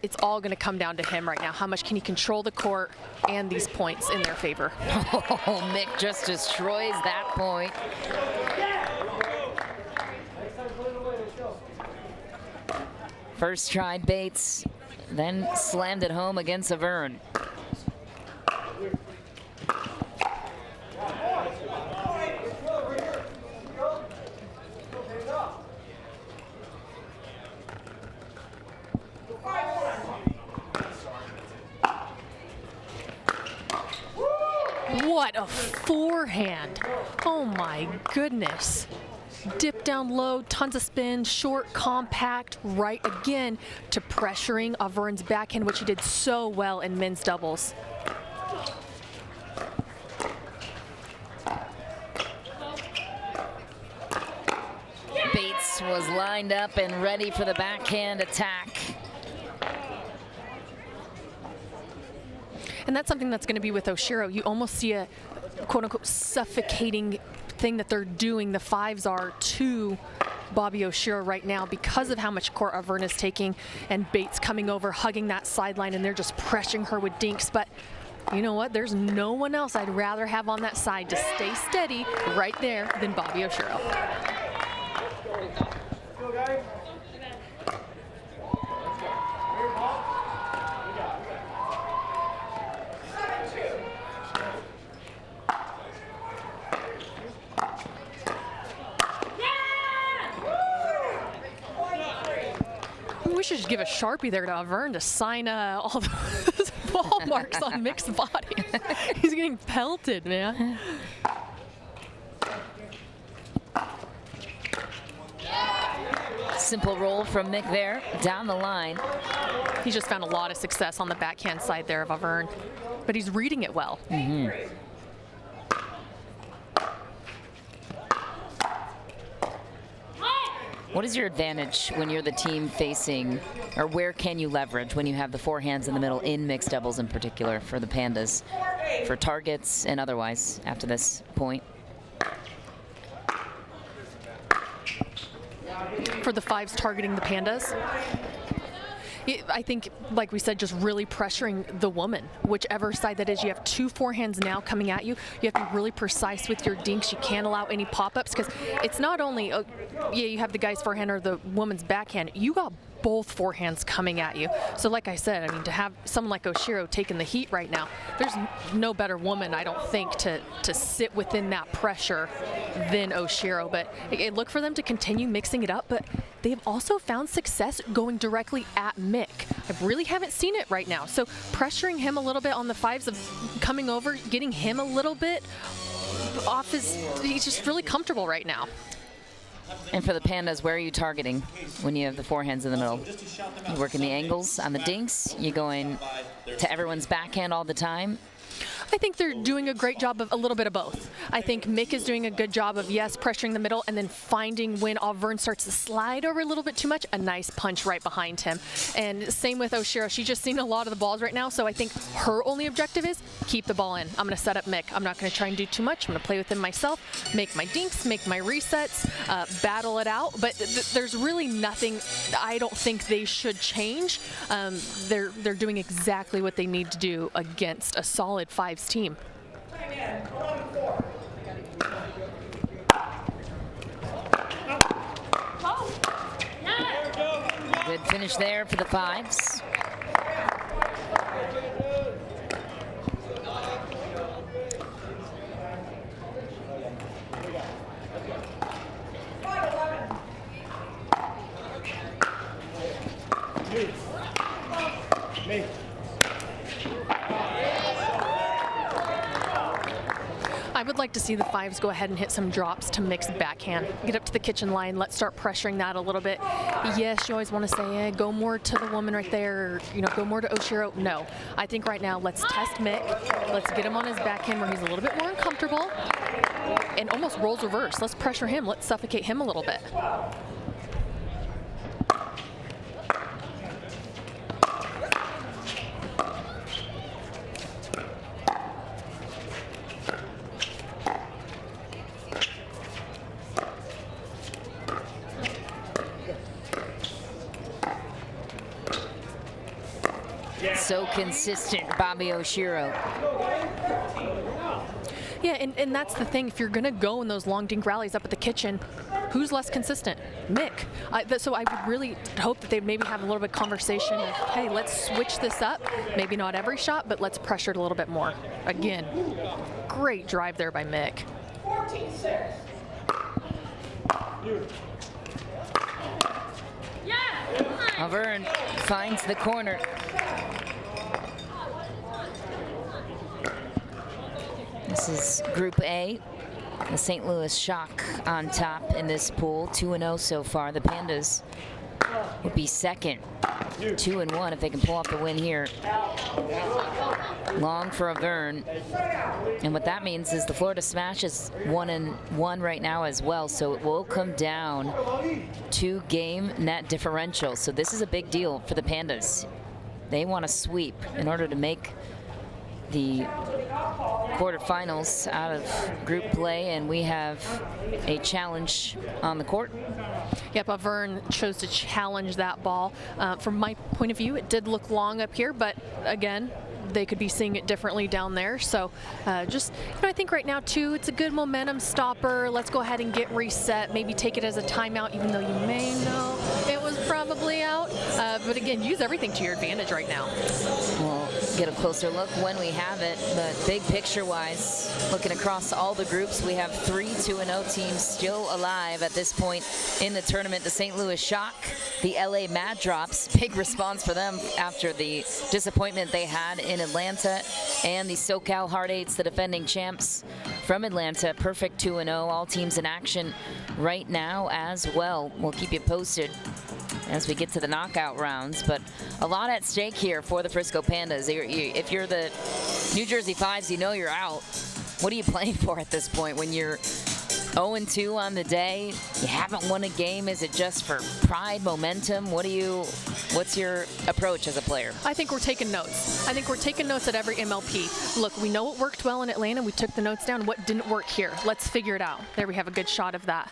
Speaker 2: it's all going to come down to him right now. How much can he control the court and these points in their favor?
Speaker 1: Oh, Mick just destroys that point. First tried Bates, then slammed it home against Auvergne.
Speaker 2: What a forehand. Oh my goodness. Dip down low, tons of spin, short, compact, right again to pressuring Auvergne's backhand, which he did so well in men's doubles.
Speaker 1: Bates was lined up and ready for the backhand attack.
Speaker 2: And that's something that's going to be with Oshiro. You almost see a quote-unquote suffocating thing that they're doing, the 5s are, to Bobby Oshiro right now because of how much court Auvergne is taking, and Bates coming over, hugging that sideline, and they're just pressuring her with dinks. But you know what? There's no one else I'd rather have on that side to stay steady right there than Bobby Oshiro. We should just give a Sharpie there to Auvergne to sign all the ball marks on Mick's body. He's getting pelted, man.
Speaker 1: Simple roll from Mick there, down the line.
Speaker 2: He's just found a lot of success on the backhand side there of Auvergne, but he's reading it well.
Speaker 1: Mm-hmm. What is your advantage when you're the team facing, or where can you leverage when you have the forehands in the middle in mixed doubles in particular for the Pandas, for targets and otherwise after this point?
Speaker 2: For the 5s targeting the Pandas, I think, like we said, just really pressuring the woman, whichever side that is. You have 2 forehands now coming at you. You have to be really precise with your dinks. You can't allow any pop-ups because it's not only, you have the guy's forehand or the woman's backhand. You got both forehands coming at you. So like I said, I mean, to have someone like Oshiro taking the heat right now, there's no better woman, I don't think, to sit within that pressure than Oshiro. But look for them to continue mixing it up, but they've also found success going directly at Mick. I really haven't seen it right now. So pressuring him a little bit on the 5s, of coming over, getting him a little bit off he's just really comfortable right now.
Speaker 1: And for the Pandas, where are you targeting when you have the forehands in the middle? You working the angles on the dinks? You going to everyone's backhand all the time?
Speaker 2: I think they're doing a great job of a little bit of both. I think Mick is doing a good job of, yes, pressuring the middle and then finding when Auvergne starts to slide over a little bit too much, a nice punch right behind him. And same with Oshiro. She's just seen a lot of the balls right now, so I think her only objective is keep the ball in. I'm going to set up Mick. I'm not going to try and do too much. I'm going to play with him myself, make my dinks, make my resets, battle it out. But there's really nothing I don't think they should change. They're doing exactly what they need to do against a solid 5's team.
Speaker 1: Good finish there for the 5's.
Speaker 2: I would like to see the 5's go ahead and hit some drops to mix backhand. Get up to the kitchen line. Let's start pressuring that a little bit. Yes, you always want to say, go more to the woman right there, or, go more to Oshiro. No, I think right now let's test Mick. Let's get him on his backhand where he's a little bit more uncomfortable and almost roles reverse. Let's pressure him. Let's suffocate him a little bit.
Speaker 1: So consistent, Bobby Oshiro.
Speaker 2: Yeah, and that's the thing. If you're going to go in those long dink rallies up at the kitchen, who's less consistent? Mick. So I would really hope that they'd maybe have a little bit of conversation of, hey, let's switch this up. Maybe not every shot, but let's pressure it a little bit more. Again, great drive there by Mick.
Speaker 3: 14-6.
Speaker 1: Auvergne finds the corner. This is Group A. The St. Louis Shock on top in this pool, 2-0 so far. The Pandas would be second, 2-1 if they can pull off the win here. Long for Auvergne. And what that means is the Florida Smash is 1-1 right now as well, so it will come down to game net differential. So this is a big deal for the Pandas. They want to sweep in order to make the quarterfinals out of group play, and we have a challenge on the court.
Speaker 2: Yep, Auvergne chose to challenge that ball. From my point of view, it did look long up here, but again, they could be seeing it differently down there. So just, I think right now too, it's a good momentum stopper. Let's go ahead and get reset, maybe take it as a timeout, even though you may know it was probably out. But again, use everything to your advantage right now.
Speaker 1: We'll get a closer look when we have it, but big picture-wise, looking across all the groups, we have 3 2-0 teams still alive at this point in the tournament. The St. Louis Shock, the LA Mad Drops, big response for them after the disappointment they had in Atlanta, and the SoCal Hard Eights, the defending champs from Atlanta. Perfect 2-0, all teams in action right now as well. We'll keep you posted as we get to the knockout rounds, but a lot at stake here for the Frisco Pandas. If you're the New Jersey 5's, you know you're out. What are you playing for at this point when you're 0-2 on the day? You haven't won a game. Is it just for pride, momentum? What's your approach as a player?
Speaker 2: I think we're taking notes. I think we're taking notes at every MLP. Look, we know what worked well in Atlanta. We took the notes down. What didn't work here? Let's figure it out. There we have a good shot of that.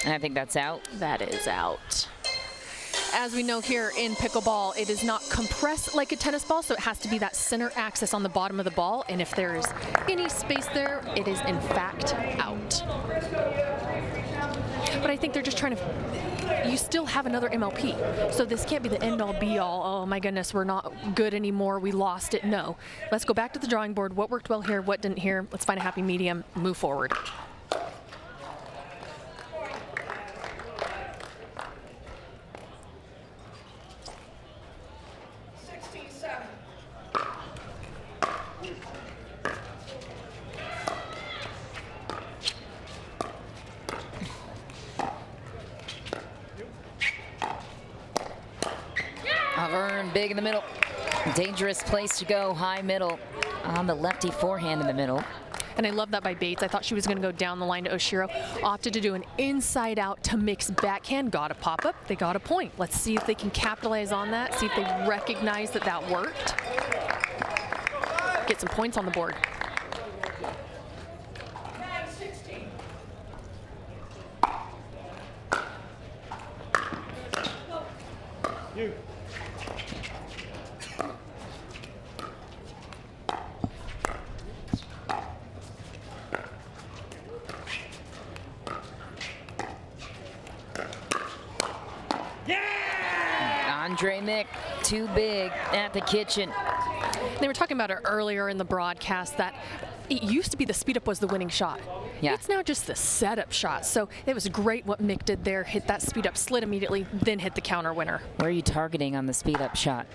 Speaker 1: And I think that's out.
Speaker 2: That is out. as we know here in pickleball, it is not compressed like a tennis ball, so it has to be that center axis on the bottom of the ball, and if there is any space there, it is in fact out. But I think they're just trying to, you still have another MLP, so this can't be the end-all be-all. Oh my goodness, we're not good anymore, we lost it. No, let's go back to the drawing board. What worked well here, what didn't here? Let's find a happy medium, move forward.
Speaker 1: Big in the middle. Dangerous place to go, high middle on the lefty forehand in the middle.
Speaker 2: And I love that by Bates. I thought she was going to go down the line to Oshiro. Opted to do an inside out to mix backhand. Got a pop up. They got a point. Let's see if they can capitalize on that. See if they recognize that that worked. Get some points on the board.
Speaker 3: You.
Speaker 1: Andre Mick, too big at the kitchen.
Speaker 2: They were talking about it earlier in the broadcast that it used to be the speed up was the winning shot.
Speaker 1: Yeah.
Speaker 2: It's now just the setup shot. So it was great what Mick did there. Hit that speed up, slid immediately, then hit the counter winner.
Speaker 1: Where are you targeting on the speed up shot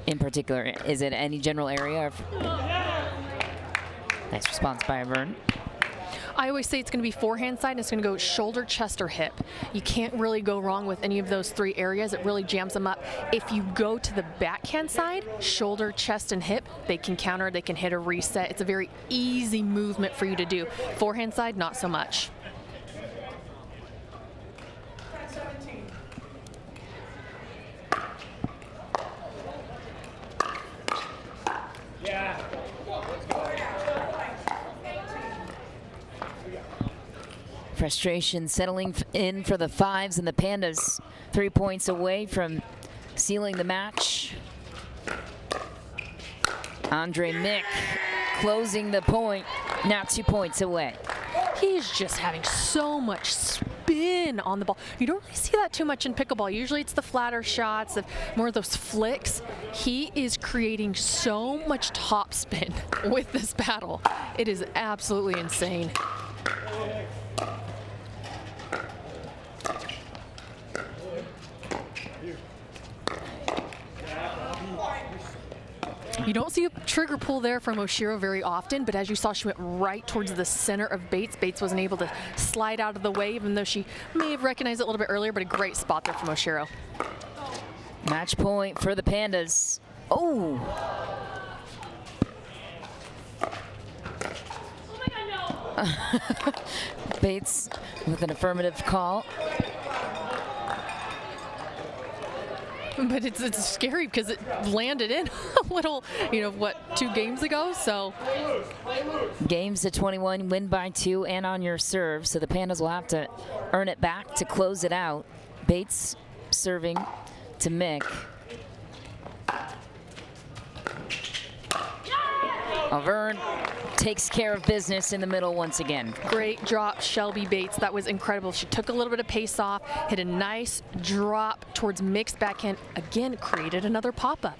Speaker 1: in particular? Is it any general area? Nice response by Vern.
Speaker 2: I always say it's going to be forehand side and it's going to go shoulder, chest, or hip. You can't really go wrong with any of those three areas. It really jams them up. If you go to the backhand side, shoulder, chest, and hip, they can counter, they can hit a reset. It's a very easy movement for you to do. Forehand side, not so much.
Speaker 3: Yeah.
Speaker 1: Frustration settling in for the 5's and the Pandas. 3 points away from sealing the match. Andre Mick closing the point, now 2 points away.
Speaker 2: He's just having so much spin on the ball. You don't really see that too much in pickleball. Usually it's the flatter shots, more of those flicks. He is creating so much top spin with this paddle. It is absolutely insane. You don't see a trigger pull there from Oshiro very often, but as you saw, she went right towards the center of Bates. Bates wasn't able to slide out of the way, even though she may have recognized it a little bit earlier, but a great spot there from Oshiro.
Speaker 1: Match point for the Pandas. Oh! Bates with an affirmative call.
Speaker 2: But it's scary because it landed in a little, what, 2 games ago? So
Speaker 1: games to 21, win by 2 and on your serve. So the Pandas will have to earn it back to close it out. Bates serving to Mick. Vern takes care of business in the middle once again.
Speaker 2: Great drop, Shelby Bates. That was incredible. She took a little bit of pace off, hit a nice drop towards Mick's backhand. Again, created another pop-up.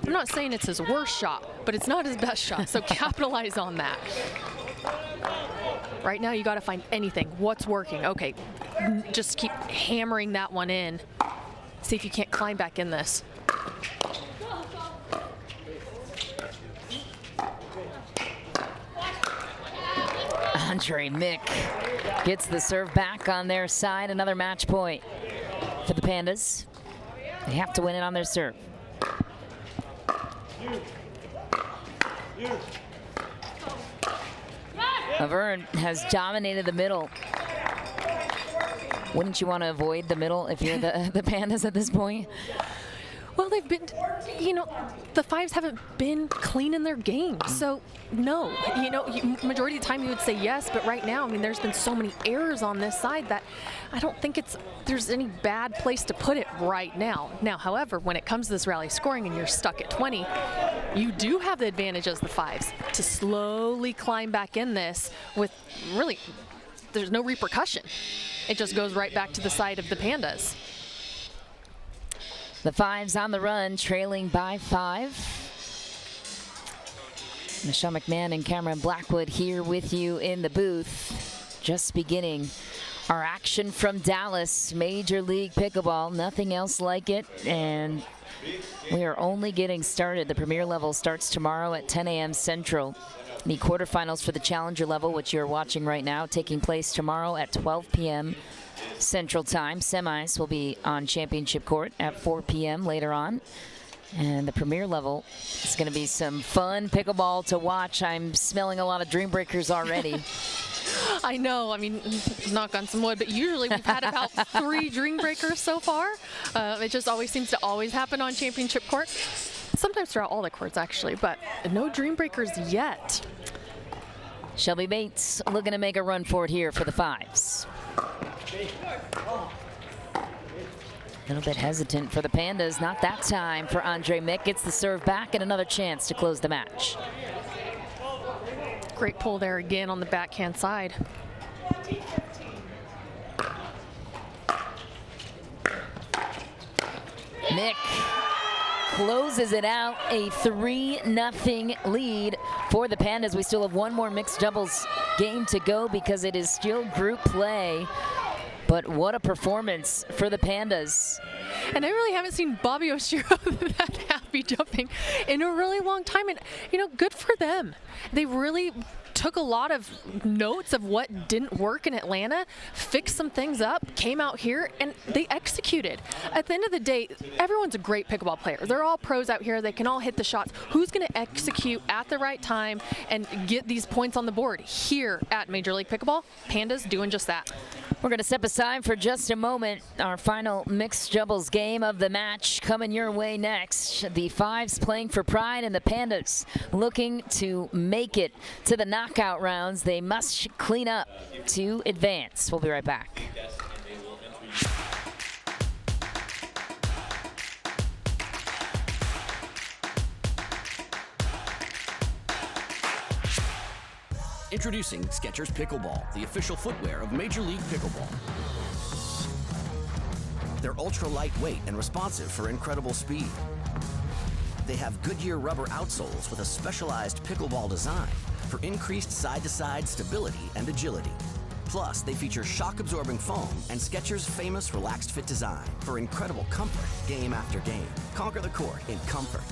Speaker 2: I'm not saying it's his worst shot, but it's not his best shot, so capitalize on that. Right now, you got to find anything. What's working? Okay, just keep hammering that one in. See if you can't climb back in this.
Speaker 1: Andre Mick gets the serve back on their side. Another match point for the Pandas. They have to win it on their serve. Vern has dominated the middle. Wouldn't you want to avoid the middle if you're the Pandas at this point?
Speaker 2: Well, they've been, the 5's haven't been clean in their game. So, no. Majority of the time you would say yes, but right now, there's been so many errors on this side that I don't think there's any bad place to put it right now. Now, however, when it comes to this rally scoring and you're stuck at 20, you do have the advantage as the 5's to slowly climb back in this with really, there's no repercussion. It just goes right back to the side of the Pandas.
Speaker 1: The 5's on the run, trailing by 5. Michelle McMahon and Cameron Blackwood here with you in the booth. Just beginning our action from Dallas, Major League Pickleball. Nothing else like it, and we are only getting started. The premier level starts tomorrow at 10 a.m. Central. The quarterfinals for the challenger level, which you're watching right now, taking place tomorrow at 12 p.m. Central Time. Semis will be on championship court at 4 p.m. later on. And the premier level is going to be some fun pickleball to watch. I'm smelling a lot of dream breakers already.
Speaker 2: I know. Knock on some wood, but usually we've had about 3 dream breakers so far. It just always seems to always happen on championship court. Sometimes throughout all the courts, actually, but no dream breakers yet.
Speaker 1: Shelby Bates looking to make a run for it here for the 5's. A little bit hesitant for the Pandas. Not that time for Andre Mick. Gets the serve back and another chance to close the match.
Speaker 2: Great pull there again on the backhand side.
Speaker 1: Mick closes it out, a 3-0 lead for the Pandas. We still have one more mixed doubles game to go because it is still group play. But what a performance for the Pandas.
Speaker 2: And I really haven't seen Bobby Oshiro that happy jumping in a really long time. And, good for them. They really took a lot of notes of what didn't work in Atlanta, fixed some things up, came out here, and they executed. At the end of the day, everyone's a great pickleball player. They're all pros out here. They can all hit the shots. Who's going to execute at the right time and get these points on the board? Here at Major League Pickleball, Pandas doing just that.
Speaker 1: We're going to step aside for just a moment. Our final mixed doubles game of the match coming your way next. The 5's playing for pride and the Pandas looking to make it to the knockout rounds. They must clean up to advance. We'll be right back.
Speaker 11: Introducing Skechers Pickleball, the official footwear of Major League Pickleball. They're ultra lightweight and responsive for incredible speed. They have Goodyear rubber outsoles with a specialized pickleball design for increased side-to-side stability and agility. Plus, they feature shock-absorbing foam and Skechers' famous relaxed fit design for incredible comfort game after game. Conquer the court in comfort.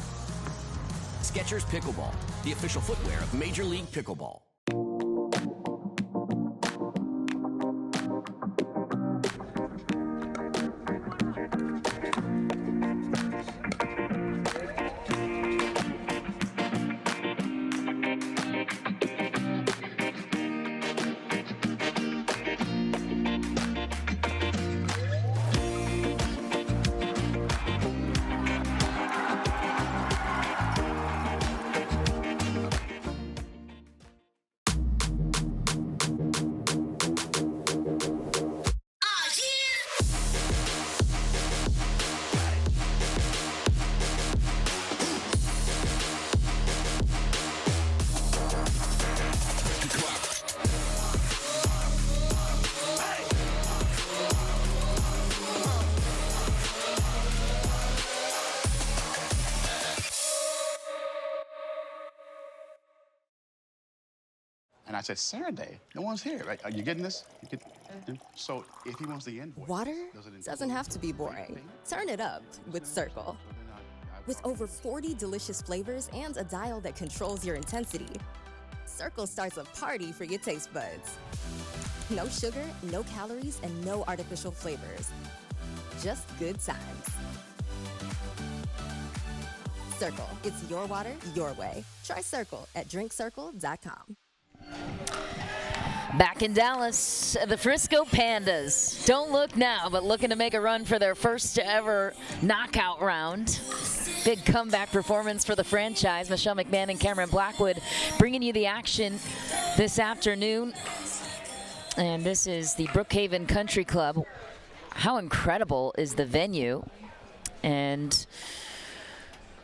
Speaker 11: Skechers Pickleball, the official footwear of Major League Pickleball.
Speaker 12: And I said, Saturday, no one's here, right? Are you getting this? So if he wants the invoice.
Speaker 13: Water doesn't have to be boring. Turn it up with Cirkul. With over 40 delicious flavors and a dial that controls your intensity, Cirkul starts a party for your taste buds. No sugar, no calories, and no artificial flavors. Just good times. Cirkul, it's your water, your way. Try Cirkul at drinkcirkul.com.
Speaker 1: Back in Dallas, the Frisco Pandas. Don't look now, but looking to make a run for their first ever knockout round. Big comeback performance for the franchise. Michelle McMahon and Cameron Blackwood bringing you the action this afternoon. And this is the Brookhaven Country Club. How incredible is the venue? And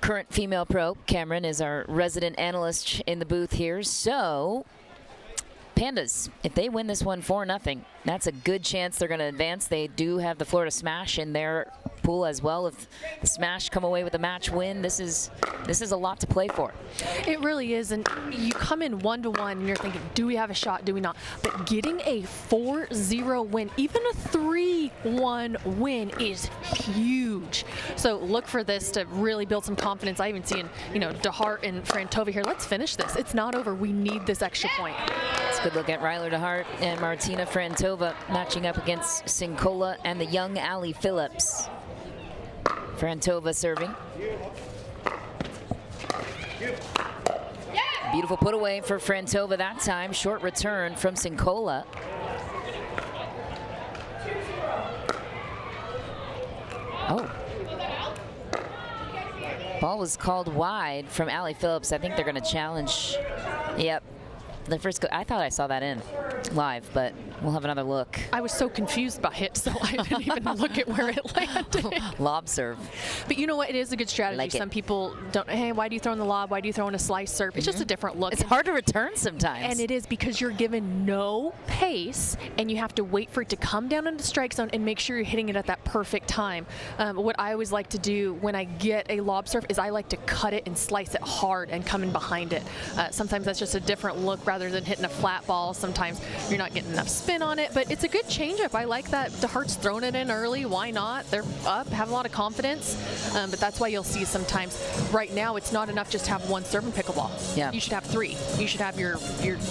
Speaker 1: current female pro, Cameron, is our resident analyst in the booth here. So, Pandas, if they win this one 4-0, that's a good chance they're going to advance. They do have the Florida Smash in their pool as well. If the Smash come away with a match win, this is a lot to play for.
Speaker 2: It really is, and you come in 1-1 and you're thinking, do we have a shot, do we not? But getting a 4-0 win, even a 3-1 win is huge. So look for this to really build some confidence. I even see, DeHart and Frantova here. Let's finish this. It's not over. We need this extra point.
Speaker 1: Let's good look at Ryler DeHart and Martina Frantova matching up against Sincola and the young Allie Phillips. Frantova serving. Beautiful put away for Frantova that time. Short return from Sincola. Oh. Ball was called wide from Allie Phillips. I think they're going to challenge. Yep. The Frisco. I thought I saw that in live, but we'll have another look.
Speaker 2: I was so confused by it, so I didn't even look at where it landed.
Speaker 1: Lob serve.
Speaker 2: But you know what? It is a good strategy.
Speaker 1: Like
Speaker 2: Some people don't, hey, why do you throw in the lob? Why do you throw in a slice serve? It's just a different look.
Speaker 1: It's hard to return sometimes.
Speaker 2: And it is because you're given no pace, and you have to wait for it to come down into the strike zone and make sure you're hitting it at that perfect time. What I always like to do when I get a lob serve is I like to cut it and slice it hard and come in behind it. Sometimes that's just a different look rather than hitting a flat ball. Sometimes you're not getting enough spin on it, but it's a good changeup. I like that DeHart's throwing it in early. Why not? They're up, have a lot of confidence, but that's why you'll see sometimes. Right now, it's not enough just to have one serve in pickleball.
Speaker 1: Yeah.
Speaker 2: You should have three. You should have your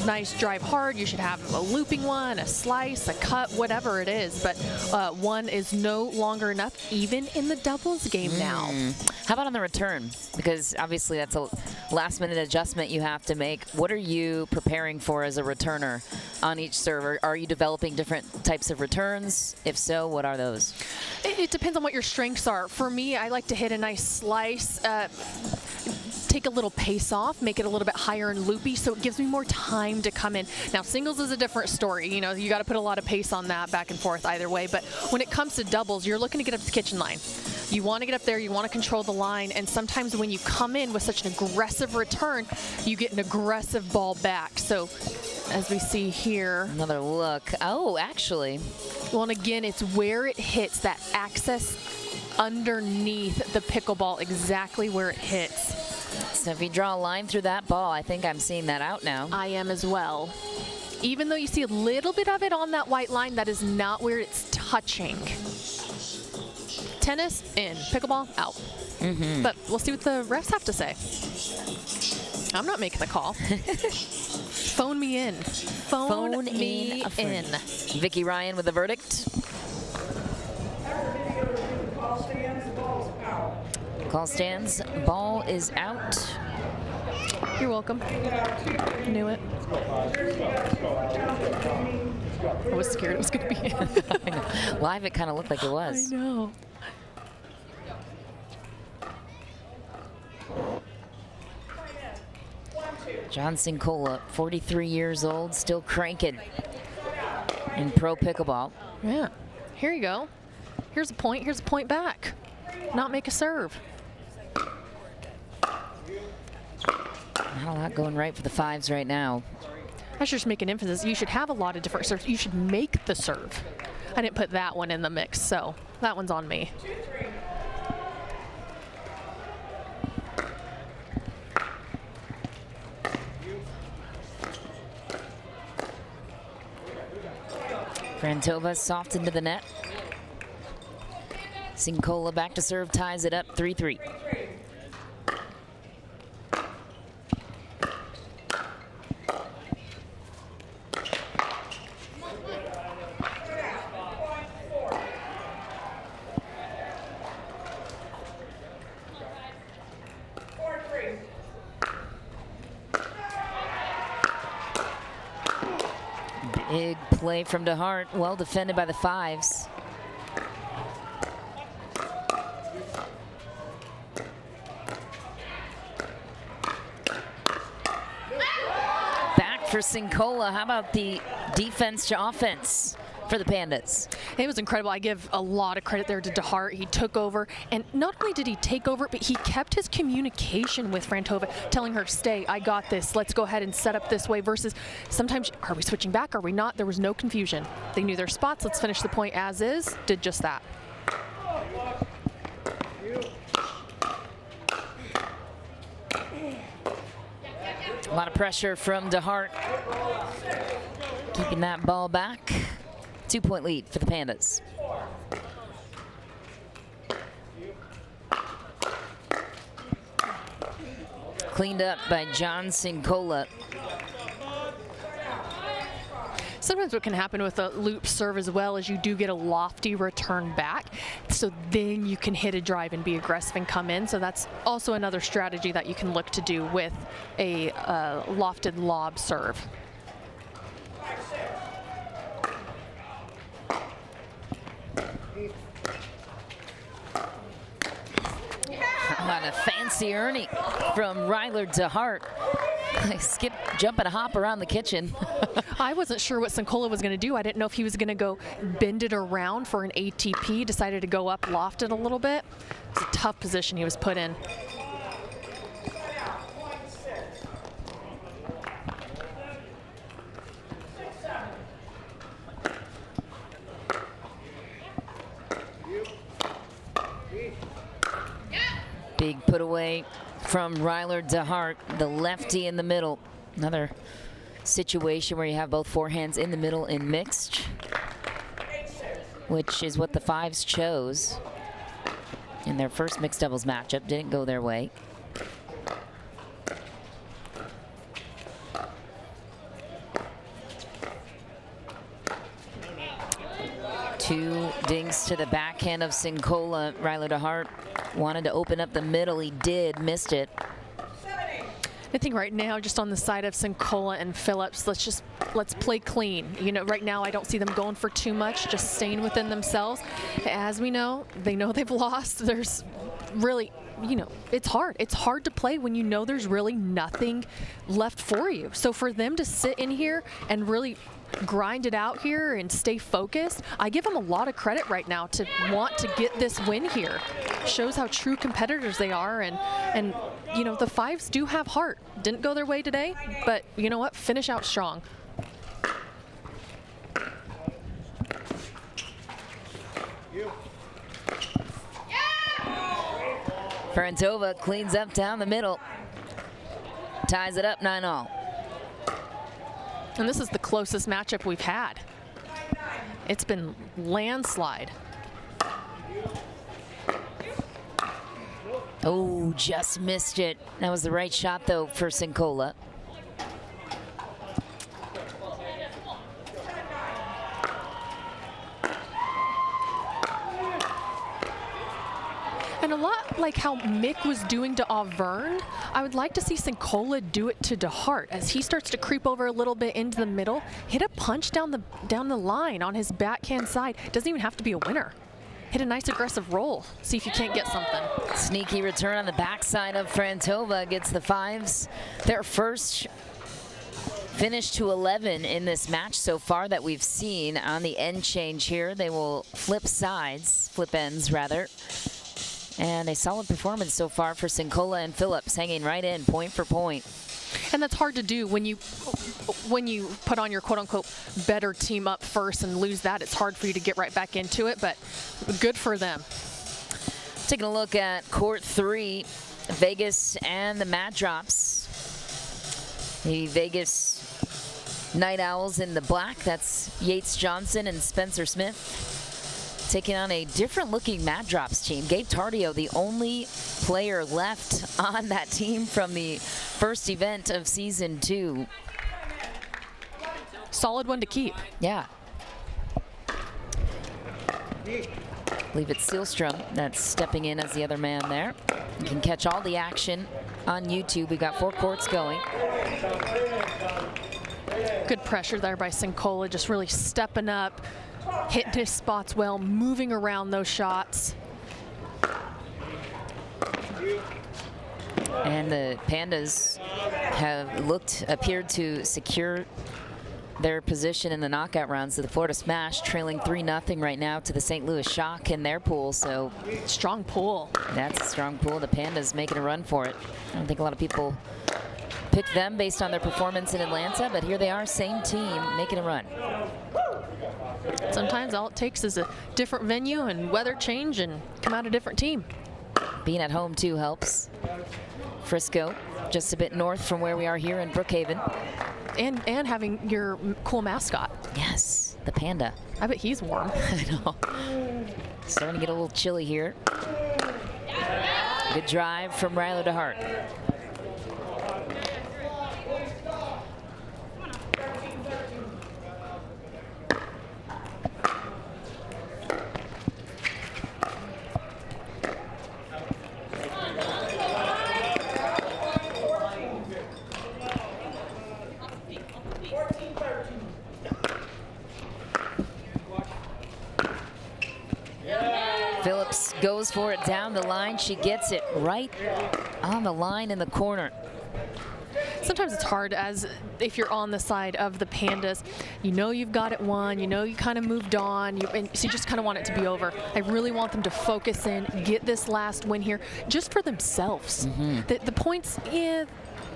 Speaker 2: nice drive hard. You should have a looping one, a slice, a cut, whatever it is. But one is no longer enough, even in the doubles game now.
Speaker 1: How about on the return? Because obviously that's a last-minute adjustment you have to make. What are you preparing for as a returner on each server? Are you developing different types of returns? If so, what are those?
Speaker 2: It depends on what your strengths are. For me, I like to hit a nice slice, take a little pace off, make it a little bit higher and loopy, so it gives me more time to come in. Now, singles is a different story. You got to put a lot of pace on that back and forth either way. But when it comes to doubles, you're looking to get up the kitchen line. You want to get up there, you want to control the line, and sometimes when you come in with such an aggressive return, you get an aggressive ball back. So as we see here.
Speaker 1: Another look. Oh, actually.
Speaker 2: Well, and again, it's where it hits, that access underneath the pickleball, exactly where it hits.
Speaker 1: So if you draw a line through that ball, I think I'm seeing that out now.
Speaker 2: I am as well. Even though you see a little bit of it on that white line, that is not where it's touching. Tennis, in. Pickleball, out. But we'll see what the refs have to say. I'm not making the call. Phone me in. Phone me in.
Speaker 1: Vicki Ryan with the verdict. Call stands. Ball is out.
Speaker 2: You're welcome. Knew it. I was scared it was going to be in.
Speaker 1: Live, it kind of looked like it was.
Speaker 2: I know.
Speaker 1: John Sincola, 43 years old, still cranking in pro pickleball.
Speaker 2: Yeah. Here you go. Here's a point. Here's a point back. Not make a serve.
Speaker 1: Not a lot going right for the fives right now.
Speaker 2: I should just make an emphasis. You should have a lot of different serves. You should make the serve. I didn't put that one in the mix, so that one's on me.
Speaker 1: Frantova soft into the net. Sincola back to serve, ties it up 3-3. Big play from DeHart, well defended by the 5's. Back for Sincola. How about the defense to offense for the Pandas?
Speaker 2: It was incredible. I give a lot of credit there to DeHart. He took over, and not only did he take over, but he kept his communication with Frantova, telling her, stay, I got this, let's go ahead and set up this way, versus sometimes, are we switching back, are we not? There was no confusion. They knew their spots, let's finish the point as is, did just that.
Speaker 1: A lot of pressure from DeHart, keeping that ball back. 2-point lead for the Pandas. Cleaned up by John Sincola.
Speaker 2: Sometimes what can happen with a loop serve as well is you do get a lofty return back, so then you can hit a drive and be aggressive and come in. So that's also another strategy that you can look to do with a lofted lob serve.
Speaker 1: On a fancy Ernie from Ryler DeHart. Skip, jump, and a hop around the kitchen.
Speaker 2: I wasn't sure what Sincola was going to do. I didn't know if he was going to go bend it around for an ATP. Decided to go up, loft it a little bit. It's a tough position he was put in.
Speaker 1: Big put away from Ryler DeHart, the lefty in the middle. Another situation where you have both forehands in the middle in mixed, which is what the 5's chose in their first mixed doubles matchup. Didn't go their way. Two dings to the backhand of Sincola. Ryler DeHart wanted to open up the middle. He did, missed it.
Speaker 2: I think right now, just on the side of Sincola and Phillips, let's play clean. You know, right now I don't see them going for too much, just staying within themselves. As we know, they know they've lost. There's really, you know, it's hard. It's hard to play when you know there's really nothing left for you. So for them to sit in here and really grind it out here and stay focused, I give them a lot of credit right now to want to get this win here. Shows how true competitors they are, and you know, the 5's do have heart. Didn't go their way today, but you know what, finish out strong.
Speaker 1: Frantova cleans up down the middle, ties it up 9-all.
Speaker 2: And this is the closest matchup we've had. It's been landslide.
Speaker 1: Oh, just missed it. That was the right shot, though, for Sincola.
Speaker 2: And a lot like how Mick was doing to Auvergne, I would like to see Sincola do it to DeHart as he starts to creep over a little bit into the middle, hit a punch down the line on his backhand side. Doesn't even have to be a winner. Hit a nice aggressive roll. See if you can't get something.
Speaker 1: Sneaky return on the backside of Frantova gets the 5's their first finish to 11 in this match so far that we've seen. On the end change here, they will flip ends rather. And a solid performance so far for Sincola and Phillips, hanging right in, point for point.
Speaker 2: And that's hard to do when you put on your quote-unquote better team up first and lose that. It's hard for you to get right back into it, but good for them.
Speaker 1: Taking a look at court 3, Vegas and the Mad Drops. The Vegas Night Owls in the black. That's Yates Johnson and Spencer Smith. Taking on a different-looking Mad Drops team. Gabe Tardio, the only player left on that team from the first event of season 2.
Speaker 2: Solid one to keep.
Speaker 1: Yeah. I believe it's Sealstrom that's stepping in as the other man there. You can catch all the action on YouTube. We've got 4 courts going.
Speaker 2: Good pressure there by Cirkul, just really stepping up, hitting his spots well, moving around those shots.
Speaker 1: And the Pandas have appeared to secure their position in the knockout rounds of the Florida Smash, trailing 3-0 right now to the St. Louis Shock in their pool. So
Speaker 2: strong pool.
Speaker 1: That's a strong pool. The Pandas making a run for it. I don't think a lot of people picked them based on their performance in Atlanta, but here they are, same team, making a run.
Speaker 2: Sometimes all it takes is a different venue and weather change and come out a different team.
Speaker 1: Being at home too helps. Frisco, just a bit north from where we are here in Brookhaven.
Speaker 2: And having your cool mascot.
Speaker 1: Yes, the panda.
Speaker 2: I bet he's warm.
Speaker 1: I know. Starting to get a little chilly here. Good drive from Ryler DeHart. Phillips goes for it down the line. She gets it right on the line in the corner.
Speaker 2: Sometimes it's hard as if you're on the side of the Pandas. You know you've got it won. You know you kind of moved on. So you just kind of want it to be over. I really want them to focus in, get this last win here, just for themselves. The points, yeah,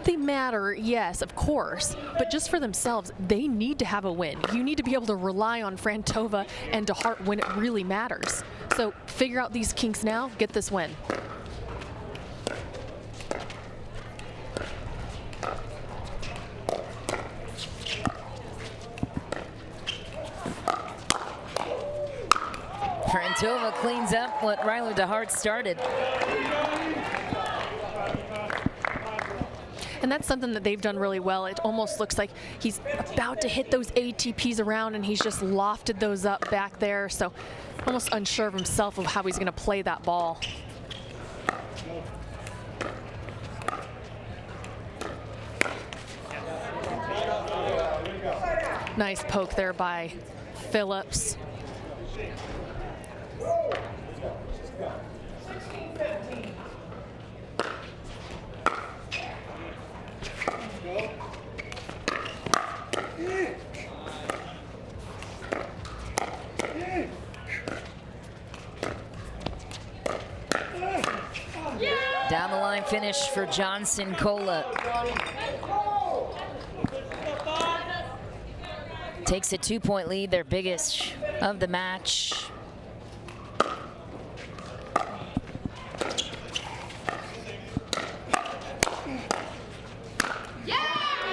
Speaker 2: they matter, yes, of course, but just for themselves, they need to have a win. You need to be able to rely on Frantova and DeHart when it really matters. So figure out these kinks now, get this win.
Speaker 1: Frantova cleans up what Ryler DeHart started.
Speaker 2: And that's something that they've done really well. It almost looks like he's about to hit those ATPs around and he's just lofted those up back there. So almost unsure of himself of how he's going to play that ball. Nice poke there by Phillips.
Speaker 1: Down the line finish for Johnson Cola. Takes a 2-point lead, their biggest of the match.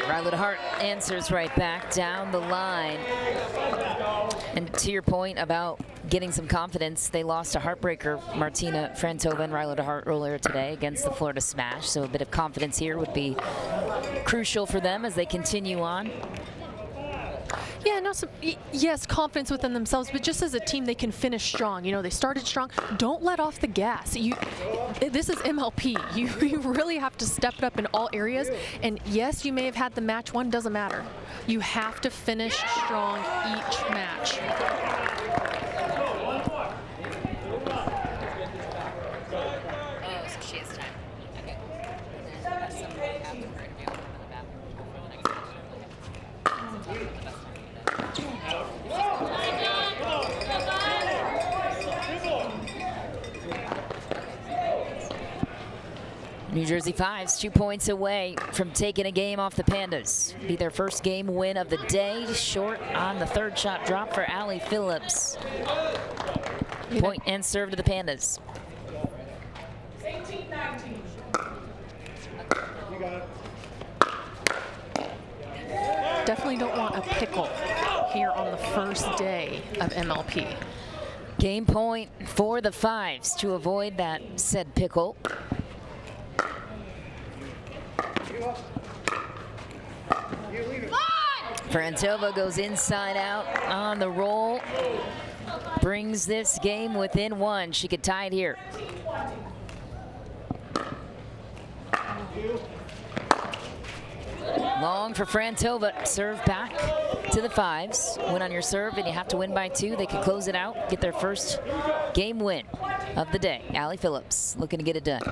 Speaker 1: Ryler DeHart answers right back down the line. And to your point about getting some confidence, they lost a heartbreaker, Martina Frantova and Ryler DeHart earlier today against the Florida Smash. So a bit of confidence here would be crucial for them as they continue on.
Speaker 2: Yeah, no, yes, confidence within themselves, but just as a team, they can finish strong. You know, they started strong. Don't let off the gas. This is MLP. You really have to step it up in all areas. And yes, you may have had the match won, doesn't matter. You have to finish strong each match.
Speaker 1: New Jersey 5's 2 points away from taking a game off the Pandas. Be their first game win of the day. Short on the third shot drop for Allie Phillips. Point and serve to the Pandas.
Speaker 3: 18-19.
Speaker 2: Definitely don't want a pickle here on the first day of MLP.
Speaker 1: Game point for the 5's to avoid that said pickle. Frantova goes inside out on the roll. Brings this game within one. She could tie it here. Long for Frantova. Serve back to the 5s. Win on your serve, and you have to win by 2. They could close it out, get their first game win of the day. Allie Phillips looking to get it done.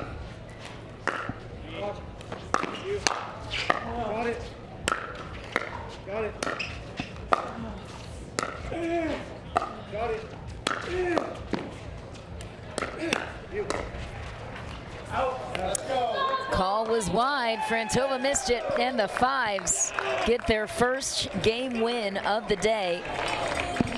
Speaker 3: Got it. Got it. Got it. You. Out. Let's go.
Speaker 1: Call was wide. Frantova missed it, and the 5s get their first game win of the day.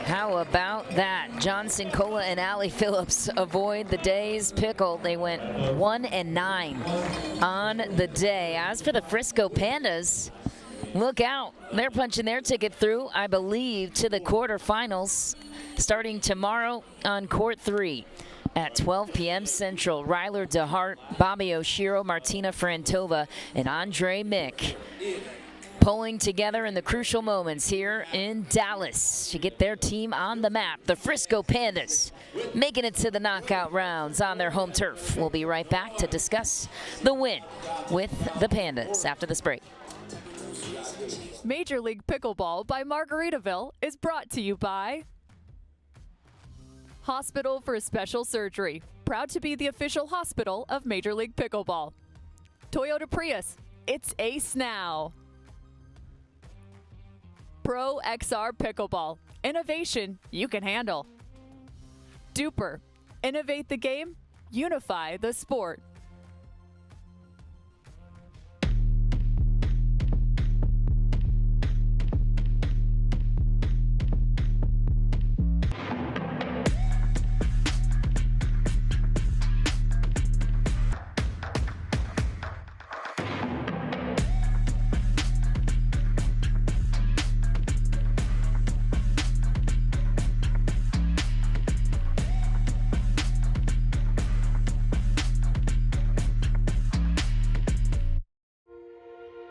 Speaker 1: How about that? John Sincola and Allie Phillips avoid the day's pickle. They went 1-9 on the day. As for the Frisco Pandas, look out. They're punching their ticket through, I believe, to the quarterfinals starting tomorrow on court 3 at 12 p.m. Central. Ryler DeHart, Bobby Oshiro, Martina Frantova, and Andre Mick pulling together in the crucial moments here in Dallas to get their team on the map. The Frisco Pandas making it to the knockout rounds on their home turf. We'll be right back to discuss the win with the Pandas after this break.
Speaker 2: Major League Pickleball by Margaritaville is brought to you by Hospital for Special Surgery, proud to be the official hospital of Major League Pickleball. Toyota Prius, it's ace now. ProXR Pickleball, innovation you can handle. DUPR, innovate the game, unify the sport.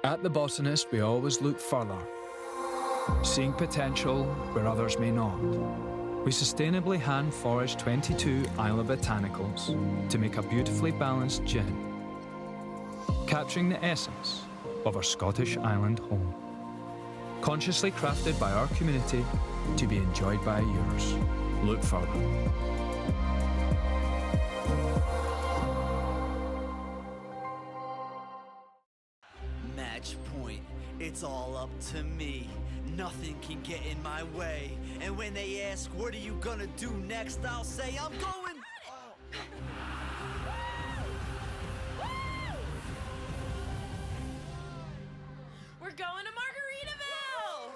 Speaker 14: At The Botanist, we always look further, seeing potential where others may not. We sustainably hand-forage 22 Isla Botanicals to make a beautifully balanced gin, capturing the essence of our Scottish island home. Consciously crafted by our community to be enjoyed by yours. Look further.
Speaker 5: It's all up to me. Nothing can get in my way. And when they ask, what are you gonna do next? I'll say, I'm going.
Speaker 6: We're going to Margaritaville!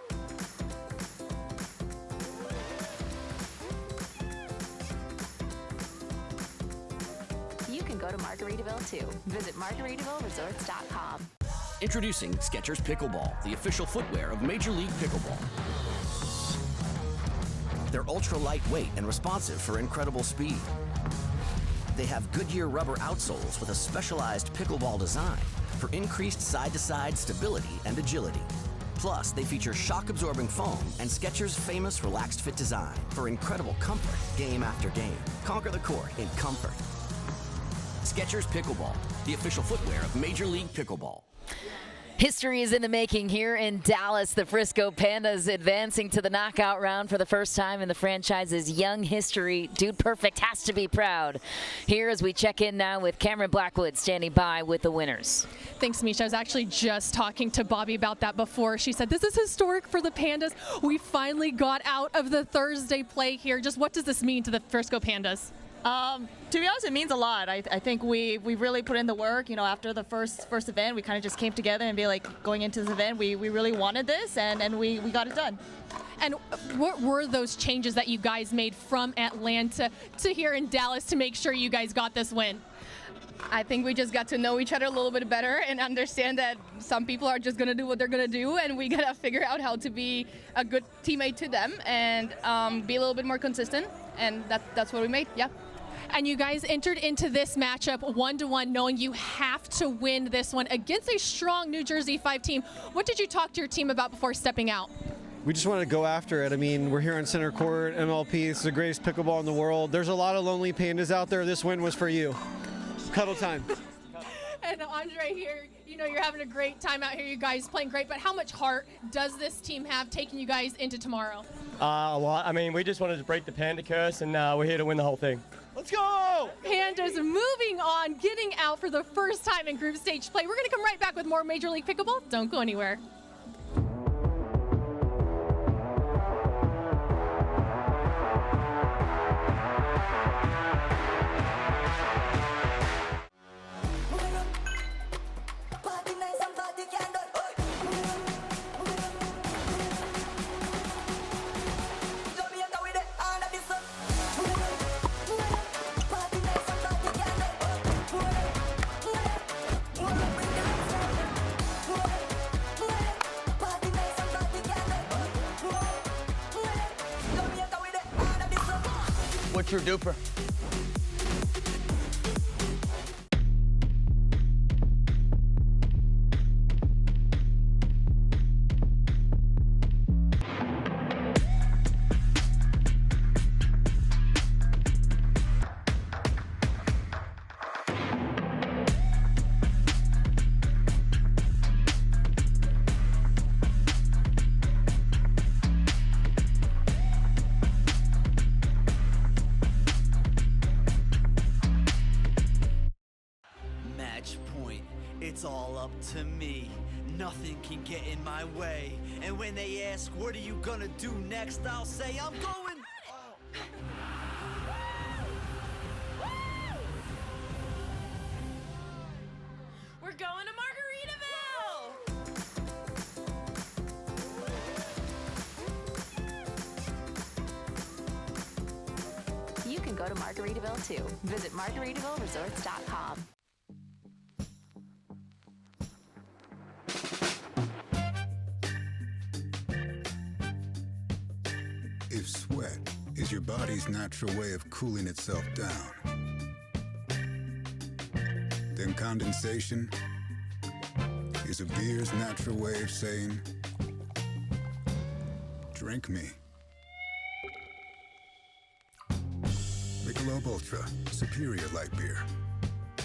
Speaker 7: You can go to Margaritaville too. Visit MargaritavilleResorts.com.
Speaker 11: Introducing Skechers Pickleball, the official footwear of Major League Pickleball. They're ultra lightweight and responsive for incredible speed. They have Goodyear rubber outsoles with a specialized pickleball design for increased side-to-side stability and agility. Plus, they feature shock-absorbing foam and Skechers' famous relaxed fit design for incredible comfort game after game. Conquer the court in comfort. Skechers Pickleball, the official footwear of Major League Pickleball.
Speaker 1: History is in the making here in Dallas. The Frisco Pandas advancing to the knockout round for the first time in the franchise's young history. Dude Perfect has to be proud. Here as we check in now with Cameron Blackwood standing by with the winners.
Speaker 2: Thanks, Misha. I was actually just talking to Bobby about that before. She said, this is historic for the Pandas. We finally got out of the Thursday play here. Just what does this mean to the Frisco Pandas?
Speaker 15: To be honest, it means a lot. I think we really put in the work. You know, after the first event, we kind of just came together and be like, going into this event, we really wanted this, and we got it done.
Speaker 2: And what were those changes that you guys made from Atlanta to here in Dallas to make sure you guys got this win?
Speaker 16: I think we just got to know each other a little bit better and understand that some people are just going to do what they're going to do, and we got to figure out how to be a good teammate to them and be a little bit more consistent, and that's what we made, yeah.
Speaker 2: And you guys entered into this matchup 1-1, knowing you have to win this one against a strong New Jersey 5 team. What did you talk to your team about before stepping out?
Speaker 17: We just want to go after it. I mean, we're here on center court, MLP. It's the greatest pickleball in the world. There's a lot of lonely pandas out there. This win was for you. Cuddle time.
Speaker 2: And Andre here, You know, you're having a great time out here. You guys playing great, but how much heart does this team have taking you guys into tomorrow?
Speaker 18: A lot. I mean, we just wanted to break the Panda curse, and we're here to win the whole thing. Let's go!
Speaker 2: Pandas moving on, getting out for the first time in group stage play. We're going to come right back with more Major League Pickleball. Don't go anywhere.
Speaker 18: What's your DUPR?
Speaker 5: It's all up to me. Nothing can get in my way. And when they ask, what are you gonna do next? I'll say, I'm going.
Speaker 6: We're going to Margaritaville!
Speaker 7: You can go to Margaritaville too. Visit MargaritavilleResorts.com.
Speaker 8: If sweat is your body's natural way of cooling itself down, then condensation is a beer's natural way of saying, drink me. Michelob ULTRA, superior light beer.